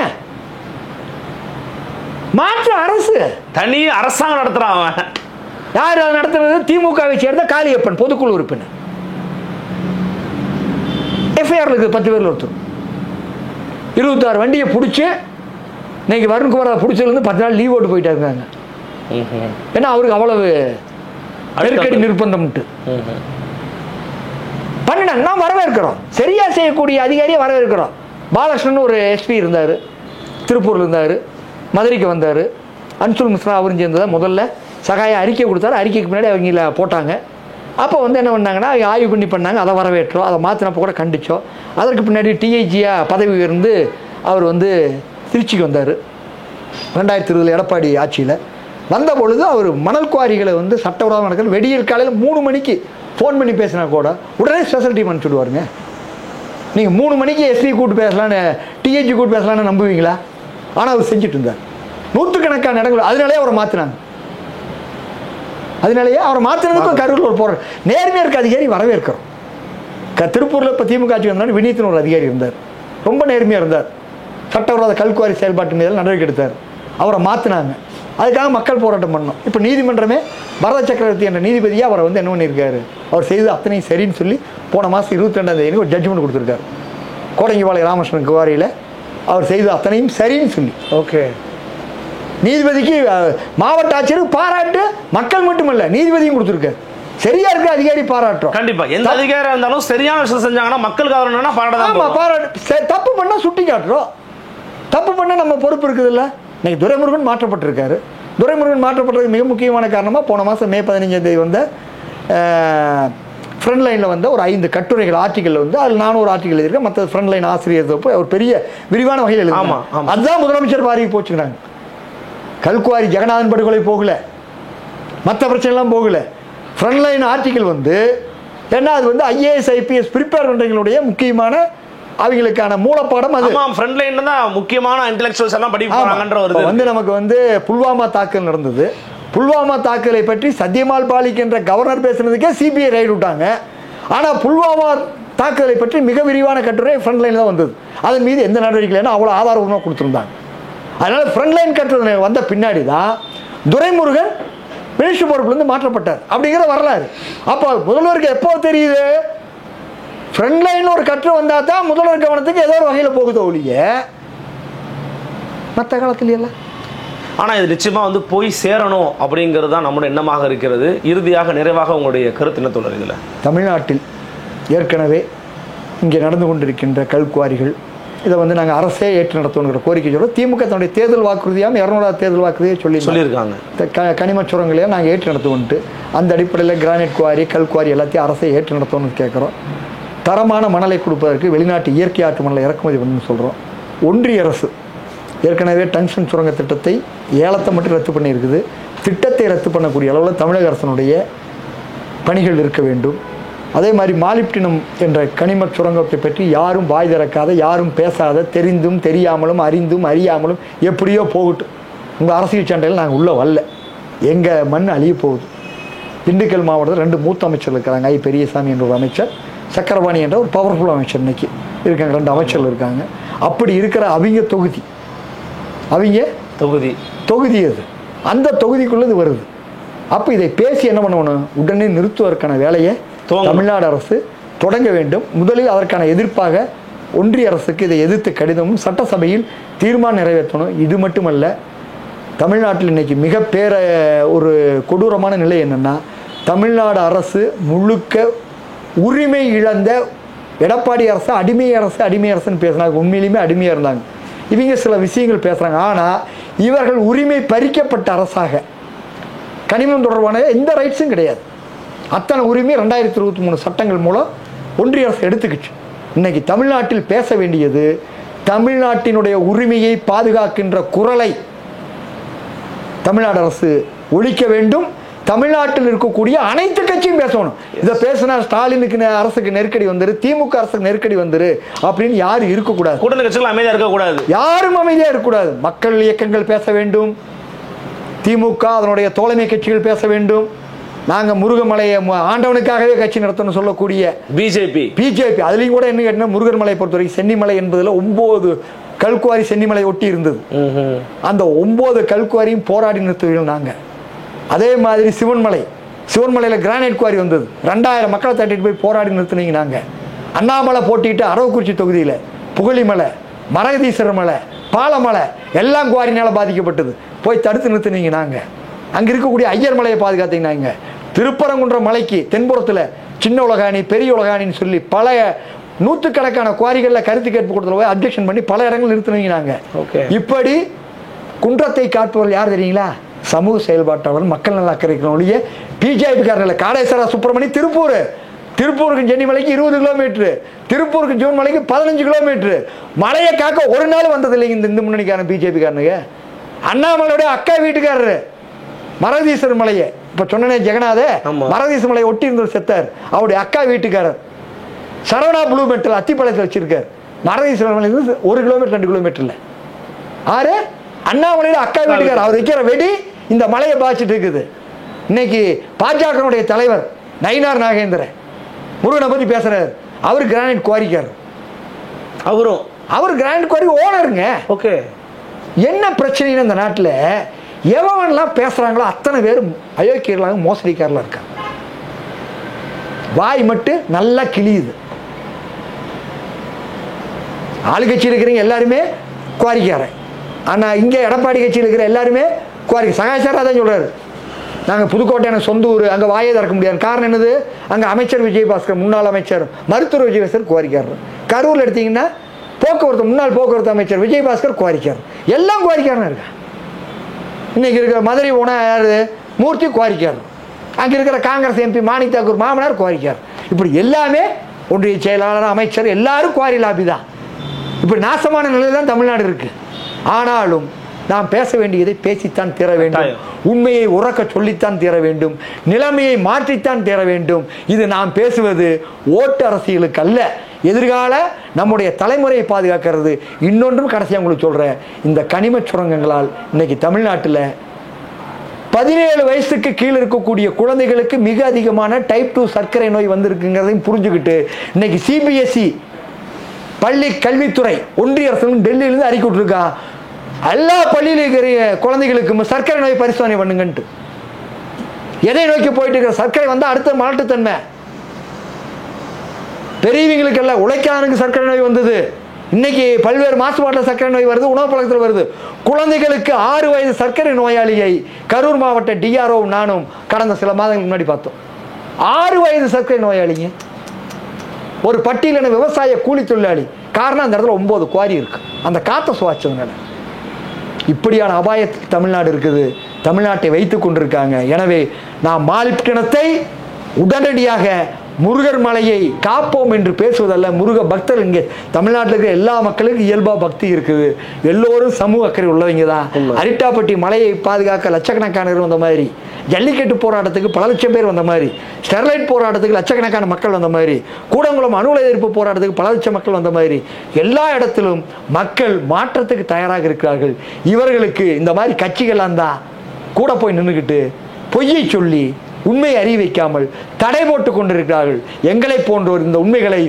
மாற்று அரசு, தனி அரசாங்கம் நடத்துறான். யார் நடத்துறது? திமுகவை சேர்ந்த காளியப்பன் பொதுக்குழு உறுப்பினர். எஃப்ஐஆர் 10 பேர்ல ஒருத்தர் 26 வண்டியை பிடிச்சி இன்னைக்கு வருண்குமார் பிடிச்சதுலேருந்து 10 நாள் லீவ் ஓட்டு போயிட்டா இருக்காங்க. ஏன்னா அவருக்கு அவ்வளவு நெருக்கடி நிர்பந்தம்ட்டு பண்ணினாங்க. நாம் வரவேற்கிறோம், சரியா செய்யக்கூடிய அதிகாரியை வரவேற்கிறோம். பாலகிருஷ்ணன் ஒரு எஸ்பி இருந்தார், திருப்பூர்ல இருந்தார், மதுரைக்கு வந்தார். அன்சுல் மிஸ்ரா அவரும் சேர்ந்ததான் முதல்ல சகாய அறிக்கை கொடுத்தாரு. அறிக்கைக்கு முன்னாடி அவங்கள போட்டாங்க. அப்போ வந்து என்ன பண்ணாங்கன்னா ஆய்வு பண்ணி பண்ணாங்க, அதை வரவேற்றோம். அதை மாற்றினப்போ கூட கண்டிச்சோம். அதற்கு பின்னாடி டிஐஜியாக பதவி உயர்ந்து அவர் வந்து திருச்சிக்கு வந்தார் 2020 எடப்பாடி ஆட்சியில். வந்த பொழுது அவர் மணல் குவாரிகளை வந்து சட்டவிரோதம் நடக்கிறது, வெடியல் காலையில் 3 மணிக்கு ஃபோன் பண்ணி பேசினா கூட உடனே ஸ்பெஷல் டீம் அனுப்பிச்சுடுவாருங்க. நீங்கள் 3 மணிக்கு எஸ்பி கூட்டு பேசலான்னு, டிஐஜி கூட்டு பேசலான்னு நம்புவீங்களா? ஆனால் அவர் செஞ்சுட்டு இருந்தார். நூற்றுக்கணக்கான இடங்கள். அதனாலே அவரை மாற்றினாங்க. அதனாலேயே அவரை மாற்றினதுக்கும் கரூரில் ஒரு போராட்டம். நேர்மையாக இருக்க அதிகாரி வரவேற்கிறோம். திருப்பூரில் இப்போ திமுக ஆட்சி வந்தாலும் வினீத்னு ஒரு அதிகாரி இருந்தார், ரொம்ப நேர்மையாக இருந்தார். சட்டவிரோத கல்குவாரி செயல்பாட்டு மீது நடவடிக்கை எடுத்தார். அவரை மாற்றினாங்க. அதுக்காக மக்கள் போராட்டம் பண்ணோம். இப்போ நீதிமன்றமே பரத சக்கரவர்த்தி என்ற நீதிபதியாக அவரை வந்து என்ன பண்ணியிருக்காரு, அவர் செய்து அத்தனையும் சரின்னு சொல்லி போன மாதம் 22ஆம் தேதி ஒரு ஜட்ஜ்மெண்ட் கொடுத்துருக்காரு. கோடங்கிபாளையம் ராமகிருஷ்ணன் குவாரியில் அவர் செய்து அத்தனையும் சரின்னு சொல்லி. ஓகே, நீதிபதிக்கு மாவட்ட ஆட்சியருக்கு பாராட்டு மக்கள் மட்டுமல்ல நீதிபதியும் கொடுத்துருக்காரு. சரியா இருக்க அதிகாரி பாராட்டுறோம். கண்டிப்பா எந்த அதிகாரியா இருந்தாலும் சரியான விஷயம் செஞ்சாங்கன்னா மக்களுக்கு ஆதரவுனா பாராட்டு. தப்பு பண்ணா சுட்டி காட்டுறோம். தப்பு பண்ண நம்ம பொறுப்பு இருக்குது இல்லை. இன்னைக்கு துரைமுருகன் மாற்றப்பட்டிருக்காரு. துரைமுருகன் மாற்றப்பட்டதுக்கு மிக முக்கியமான காரணமாக போன மாதம் மே 15ஆம் தேதி வந்த ஃப்ரண்ட் லைனில் வந்த ஒரு 5 கட்டுரைகள் ஆர்டிக்கல் வந்து அதில் நானும் ஒரு ஆர்டிக்கல் எழுதியிருக்கேன். மற்ற ஃப்ரண்ட் லைன் ஆசிரியர் தொகுப்பு ஒரு பெரிய விரிவான வகையில் எழுதுமா. அதுதான் முதலமைச்சர் பாரிக்கு போச்சுக்கிறாங்க. கல்குவாரி ஜெகநாதன் படுகொலை போகல, மற்ற பிரச்சனைலாம் போகல. ஃப்ரண்ட் லைன் ஆர்டிக்கல் வந்து ஏன்னா அது வந்து ஐஏஎஸ் ஐபிஎஸ் ப்ரிப்பேர் பண்ணுறவங்களுடைய முக்கியமான அவங்களுக்கான மூலப்பாடம். அது ஃப்ரண்ட் லைன்ல தான் முக்கியமான இன்டெலெக்சுவல்ஸ் எல்லாம் படிப்பாங்கன்ற ஒரு வந்து நமக்கு வந்து புல்வாமா தாக்குதல் நடந்தது. புல்வாமா தாக்குதலை பற்றி சத்யபால் மாலிக் என்ற கவர்னர் பேசுனதுக்கே சிபிஐ ரைடு விட்டாங்க. ஆனால் புல்வாமா தாக்குதலை பற்றி மிக விரிவான கட்டுரை ஃப்ரண்ட் லைன் தான் வந்தது. அதன் மீது எந்த நடவடிக்கை இல்லைன்னா அவ்வளோ ஆதாரபூர்வமாக கொடுத்துருந்தாங்க. அதனால ஃப்ரண்ட் லைன் கட்டுரை வந்த பின்னாடி தான் துரைமுருகன் மினிஸ்டர் பொறுப்புலேருந்து மாற்றப்பட்டார் அப்படிங்கிற வரலாறு. அப்போ முதல்வருக்கு எப்போ தெரியுது? ஃப்ரண்ட் லைன் ஒரு கட்டுரை வந்தால் தான் முதல்வர் கவனத்துக்கு ஏதோ ஒரு வகையில் போகுது ஒழிய மற்ற காலத்துல எல்லாம். ஆனால் இது நிச்சயமாக வந்து போய் சேரணும் அப்படிங்கிறது தான் நம்முடைய எண்ணமாக இருக்கிறது. இறுதியாக நிறைவாக உங்களுடைய கருத்து என்ன தோழர்? இதில் தமிழ்நாட்டில் ஏற்கனவே இங்கே நடந்து கொண்டிருக்கின்ற கல்குவாரிகள் இதை வந்து நாங்கள் அரசே ஏற்று நடத்தணுங்கிற கோரிக்கை சொல்கிறோம். திமுக தன்னுடைய தேர்தல் வாக்குறுதியாமல் 200வது தேர்தல் வாக்குறுதியை சொல்லியிருக்காங்க. இந்த கனிம சுரங்களையும் நாங்கள் ஏற்று நடத்துவோன்ட்டு அந்த அடிப்படையில் கிரானைட் குவாரி கல்குவாரி எல்லாத்தையும் அரசை ஏற்று நடத்தணும்னு கேட்குறோம். தரமான மணலை கொடுப்பதற்கு வெளிநாட்டு இயற்கை ஆற்று மணலை இறக்குமதி பண்ணணும்னு சொல்கிறோம். ஒன்றிய அரசு ஏற்கனவே டங்ஸ்டன் சுரங்க திட்டத்தை ஏலத்தை மட்டும் ரத்து பண்ணியிருக்குது. திட்டத்தை ரத்து பண்ணக்கூடிய அளவில் தமிழக அரசனுடைய பணிகள் இருக்க வேண்டும். அதே மாதிரி மாலிப்டினம் என்ற கனிம சுரங்கத்தை பற்றி யாரும் வாய் திறக்காத, யாரும் பேசாத, தெரிந்தும் தெரியாமலும் அறிந்தும் அறியாமலும் எப்படியோ போகட்டும். உங்கள் அரசியல் சண்டையில் நாங்கள் உள்ளே வரல. எங்கள் மண் அழிய போகுது. திண்டுக்கல் மாவட்டத்தில் 2 மூத்த அமைச்சர்கள் இருக்கிறாங்க. ஐ பெரியசாமி என்ற ஒரு அமைச்சர், சக்கரபாணி என்ற ஒரு பவர்ஃபுல் அமைச்சர் இன்னைக்கு இருக்காங்க. 2 அமைச்சர்கள் இருக்காங்க. அப்படி இருக்கிற அவங்க தொகுதி அது, அந்த தொகுதிக்குள்ளது வருது. அப்போ இதை பேசி என்ன பண்ணணும், உடனே நிறுத்துவதற்கான வேலையை தமிழ்நாடு அரசு தொடங்க வேண்டும். முதலில் அதற்கான எதிர்ப்பாக ஒன்றிய அரசுக்கு இதை எதிர்த்து கடிதமும் சட்டசபையில் தீர்மானம் நிறைவேற்றணும். இது மட்டுமல்ல, தமிழ்நாட்டில் இன்னைக்கு மிக ஒரு கொடூரமான நிலை என்னன்னா, தமிழ்நாடு அரசு முழுக்க உரிமை இழந்த எடப்பாடி அரசு அடிமை அரசுன்னு பேசுனாங்க. உண்மையிலுமே அடிமையாக இருந்தாங்க. இவங்க சில விஷயங்கள் பேசுகிறாங்க. ஆனால் இவர்கள் உரிமை பறிக்கப்பட்ட அரசாக, கனிமம் தொடர்பான எந்த ரைட்ஸும் கிடையாது. அத்தனை உரிமை 2023 சட்டங்கள் மூலம் ஒன்றிய அரசு எடுத்துக்கிச்சு. இன்னைக்கு தமிழ்நாட்டில் பேச வேண்டியது தமிழ்நாட்டினுடைய உரிமையை பாதுகாக்கின்ற குரலை தமிழ்நாடு அரசு ஒழிக்க வேண்டும். தமிழ்நாட்டில் இருக்கக்கூடிய அனைத்து கட்சியும் பேசணும். இதை பேசினா ஸ்டாலினுக்கு அரசுக்கு நெருக்கடி வந்துரு, திமுக அரசுக்கு நெருக்கடி வந்துரு அப்படின்னு யாரும் இருக்கக்கூடாது. கூட்டணி கட்சிகள் அமைதியாக இருக்கக்கூடாது. யாரும் அமைதியாக இருக்கக்கூடாது. மக்கள் இயக்கங்கள் பேச வேண்டும். திமுக அதனுடைய தோழமை கட்சிகள் பேச வேண்டும். நாங்கள் முருகமலையை ஆண்டவனுக்காகவே கட்சி நடத்தணும்னு சொல்லக்கூடிய பிஜேபி அதுலேயும் கூட என்ன கேட்டால், முருகன்மலையை பொறுத்தவரைக்கும் சென்னிமலை என்பதில் 9 கல்குவாரி சென்னிமலை ஒட்டி இருந்தது. அந்த 9 கல்குவாரியும் போராடி நிறுத்துவீர்கள் நாங்கள். அதே மாதிரி சிவன்மலையில் கிரானைட் குவாரி வந்தது. 2000 மக்களை தட்டிட்டு போய் போராடி நிறுத்தினீங்க நாங்கள். அண்ணாமலை போட்டிட்டு அரவக்குறிச்சி தொகுதியில் புகழிமலை, மரகதீஸ்வரர் மலை, பாலமலை எல்லாம் குவாரினால பாதிக்கப்பட்டது. போய் தடுத்து நிறுத்தினீங்க நாங்கள். அங்கே இருக்கக்கூடிய ஐயர் மலையை பாதுகாத்தீங்க நாங்கள். திருப்பரங்குன்றம் மலைக்கு தென்புறத்தில் சின்ன உலகாணி பெரிய உலகாணின்னு சொல்லி பல நூற்றுக்கணக்கான குவாரிகளில் கருத்து கேட்பு கொடுத்துல போய் அப்ஜெக்ஷன் பண்ணி பல இடங்கள் நிறுத்தினீங்க நாங்கள். இப்படி குன்றத்தை காட்டுபவர்கள் யார் தெரியுங்களா? சமூக செயல்பாட்டாளர், மக்கள் நல்ல அக்கறை ஒழிய பிஜேபிக்காரர்கள். காடேஸ்வரா சுப்பிரமணி திருப்பூருக்கு சென்னிமலைக்கு 20 கிலோமீட்டரு, திருப்பூருக்கு ஜூன் மலைக்கு 15 கிலோமீட்டரு. மலையை காக்க ஒரு நாள் வந்தது இல்லைங்க இந்த முன்னணிக்கான பிஜேபிக்காரனுங்க. அண்ணாமலையோட அக்கா வீட்டுக்காரரு மரகதீஸ்வரர் மலையை இப்ப சொன்னே ஜெகநாத மரகதீஸ்வரர் மலையை ஒட்டி இருந்த செத்தார். அவருடைய அக்கா வீட்டுக்காரர் சரவணா ப்ளூ மெட்டல் அத்திப்பாளையத்தில் வச்சிருக்காரு. மரகதீஸ்வரர் மலை 1 கிலோமீட்டர் 2 கிலோமீட்டர்ல. ஆறு அண்ணாமலையோட அக்கா வீட்டுக்காரர். அவர் வைக்கிற வெடி இந்த மலையை பாய்ச்சிட்டு இருக்குது. இன்னைக்கு பாஜகனுடைய தலைவர் நயினார் நாகேந்திரன் முருகனை பத்தி பேசுறாரு. அவர் கிரானைட் குவாரிக்கார். அவர் கிரானைட் குவாரி ஓனருங்க. ஓகே, என்ன பிரச்சனைன்னு இந்த நாட்டில் எவன்லாம் பேசுறாங்களோ அத்தனை பேரும் அயோக்கியர்களாக மோசடிக்காரலாம் இருக்காங்க. வாய் மட்டும் நல்லா கிளியுது. ஆளுங்கட்சியில் இருக்கிறவங்க எல்லாருமே குவாரிக்காரன். ஆனால் இங்கே எடப்பாடி கட்சியில் இருக்கிற எல்லாருமே குவாரி. சகாச்சாரம் அதான் சொல்றாரு, நாங்கள் புதுக்கோட்டை எனக்கு சொந்த ஊர், அங்கே வாயை திறக்க முடியாது. காரணம் என்னது? அங்கே அமைச்சர் விஜயபாஸ்கர், முன்னாள் அமைச்சர் மருத்துவர் விஜயபாஸ்கர் குவாரிக்காரர். கரூரில் எடுத்தீங்கன்னா முன்னாள் போக்குவரத்து அமைச்சர் விஜயபாஸ்கர் குவாரிக்காரர். எல்லாம் குவாரிக்காரன் இருக்கா. இன்னைக்கு இருக்கிற மதுரை போனால் யாரு? மூர்த்தி குவாரிக்காரர். அங்கே இருக்கிற காங்கிரஸ் எம்பி மாணிக் தாக்கூர் மாமனார் குவாரிக்காரர். இப்படி எல்லாமே ஒன்றிய செயலாளர், அமைச்சர் எல்லாரும் குவாரி லாபி தான். இப்படி நாசமான நிலையில் தான் தமிழ்நாடு இருக்கு. ஆனாலும் நாம் பேச வேண்டியதை பேசித்தான் தீர வேண்டும். உண்மையை உறக்க சொல்லித்தான் தீர வேண்டும். நிலைமையை மாற்றித்தான் தீர வேண்டும். இது நாம் பேசுவது ஓட்டு அரசியலுக்கு அல்ல, எதிர்கால நம்முடைய தலைமுறையை பாதுகாக்கிறது. இன்னொன்றும் கடைசியாக உங்களுக்கு சொல்றேன், இந்த கனிம சுரங்கங்களால் இன்னைக்கு தமிழ்நாட்டில் 17 வயசுக்கு கீழே இருக்கக்கூடிய குழந்தைகளுக்கு மிக அதிகமான டைப் 2 சர்க்கரை நோய் வந்திருக்குங்கிறதையும் புரிஞ்சுக்கிட்டு இன்னைக்கு சிபிஎஸ்இ பள்ளி கல்வித்துறை ஒன்றிய அரசு டெல்லியிலிருந்து அறிக்கை விட்டுருக்கா, எல்லா பள்ளியில் இருக்கிற குழந்தைகளுக்கும் சர்க்கரை நோய் பரிசோதனை பண்ணுங்கன்ட்டு. எதை நோக்கி போயிட்டு இருக்கிற? சர்க்கரை வந்தால் அடுத்த மாட்டுத்தன்மை. பெரியவங்களுக்கு எல்லாம், உழைக்காதனுக்கு சர்க்கரை நோய் வந்தது. இன்னைக்கு பல்வேறு மாசுபாட்டில் சர்க்கரை நோய் வருது, உணவு பழக்கத்தில் வருது. குழந்தைகளுக்கு 6 வயது சர்க்கரை நோயாளியை கரூர் மாவட்ட டிஆர்ஓ நானும் கடந்த சில மாதங்களுக்கு முன்னாடி பார்த்தோம். 6 வயது சர்க்கரை நோயாளிங்க, ஒரு பட்டியலின விவசாய கூலி தொழிலாளி. காரணம் அந்த இடத்துல 9 குவாரி இருக்கு, அந்த காற்றை சுவாச்சதுனால. இப்படியான அபாயத்தில் தமிழ்நாடு இருக்குது, தமிழ்நாட்டை வைத்துக் கொண்டிருக்காங்க. எனவே நாம் மாலிப்டினத்தை உடனடியாக முருகர் மலையை காப்போம் என்று பேசுவதல்ல. முருக பக்தர் இங்கே தமிழ்நாட்டில் இருக்கிற எல்லா மக்களுக்கும் இயல்பா பக்தி இருக்குது. எல்லோரும் சமூக அக்கறை உள்ளவங்க தான். அரிட்டாப்பட்டி மலையை பாதுகாக்க லட்சக்கணக்கான வந்த மாதிரி, ஜல்லிக்கட்டு போராட்டத்துக்கு பல லட்சம் பேர் வந்த மாதிரி, ஸ்டெர்லைட் போராட்டத்துக்கு லட்சக்கணக்கான மக்கள் வந்த மாதிரி, கூடங்குளம் அணு உலை எதிர்ப்பு போராட்டத்துக்கு பல லட்சம் மக்கள் வந்த மாதிரி, எல்லா இடத்திலும் மக்கள் மாற்றத்துக்கு தயாராக இருக்கிறார்கள். இவர்களுக்கு இந்த மாதிரி கட்சிகள்லாம் தான் கூட போய் நின்றுக்கிட்டு பொய்யை சொல்லி உண்மையை அறிய வைக்காமல் தடை போட்டு கொண்டிருக்கிறார்கள். எங்களை போன்றோர் இந்த உண்மைகளை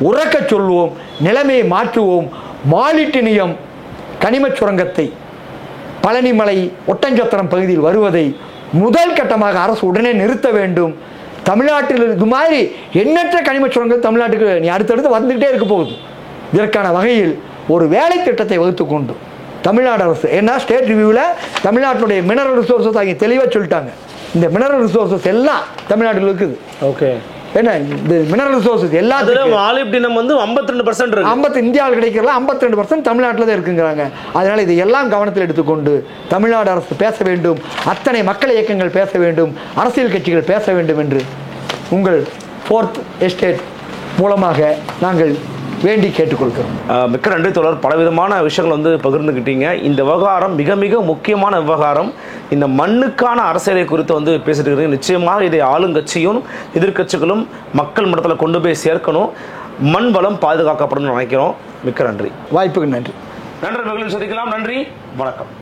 உறக்க சொல்வோம், நிலைமையை மாற்றுவோம். மாலிப்டினியம் கனிம சுரங்கத்தை பழனிமலை ஒட்டஞ்சத்திரம் பகுதியில் வருவதை முதல் கட்டமாக அரசு உடனே நிறுத்த வேண்டும். தமிழ்நாட்டில் இது மாதிரி எண்ணற்ற கனிம சுரங்கங்கள் தமிழ்நாட்டுக்கு நீ அடுத்தடுத்து வந்துகிட்டே இருக்க போகுது. இதற்கான வகையில் ஒரு வேலை திட்டத்தை வகுத்து கொண்டு தமிழ்நாடு அரசு, ஏன்னா ஸ்டேட் ரிவ்யூவில் தமிழ்நாட்டினுடைய மினரல் ரிசோர்ஸஸ் அவங்க தெளிவாக சொல்லிட்டாங்க. இந்த மினரல் ரிசோர்ஸஸ் எல்லாம் தமிழ்நாட்டில் இருக்குது. ஓகே, என்ன இந்த மினரல் ரிசோர்ஸஸ் எல்லாத்துக்கும் மாலிப்டினம் வந்து 52% இருக்கு. இந்தியாவில் கிடைக்கிறதுல 52% தமிழ்நாட்டில் தான் இருக்குங்கிறாங்க. அதனால இதை எல்லாம் கவனத்தில் எடுத்துக்கொண்டு தமிழ்நாடு அரசு பேச வேண்டும், அத்தனை மக்கள் இயக்கங்கள் பேச வேண்டும், அரசியல் கட்சிகள் பேச வேண்டும் என்று உங்கள் 4th எஸ்டேட் மூலமாக நாங்கள் வேண்டி கேட்டுக்கொள்கிறோம். மிக்க நன்றி தோழர். பலவிதமான விஷயங்கள் வந்து பகிர்ந்துக்கிட்டீங்க. இந்த விவகாரம் மிக மிக முக்கியமான விவகாரம். இந்த மண்ணுக்கான அரசியலை குறித்து வந்து பேசிட்டு இருக்கிறீங்க. நிச்சயமாக இதை ஆளுங்கட்சியும் எதிர்கட்சிகளும் மக்கள் மட்டத்தில் கொண்டு போய் சேர்க்கணும். மண் வளம் பாதுகாக்கப்படும் நினைக்கிறோம். மிக்க நன்றி. வாய்ப்புக்கு நன்றி. நன்றி. சந்திக்கலாம். நன்றி, வணக்கம்.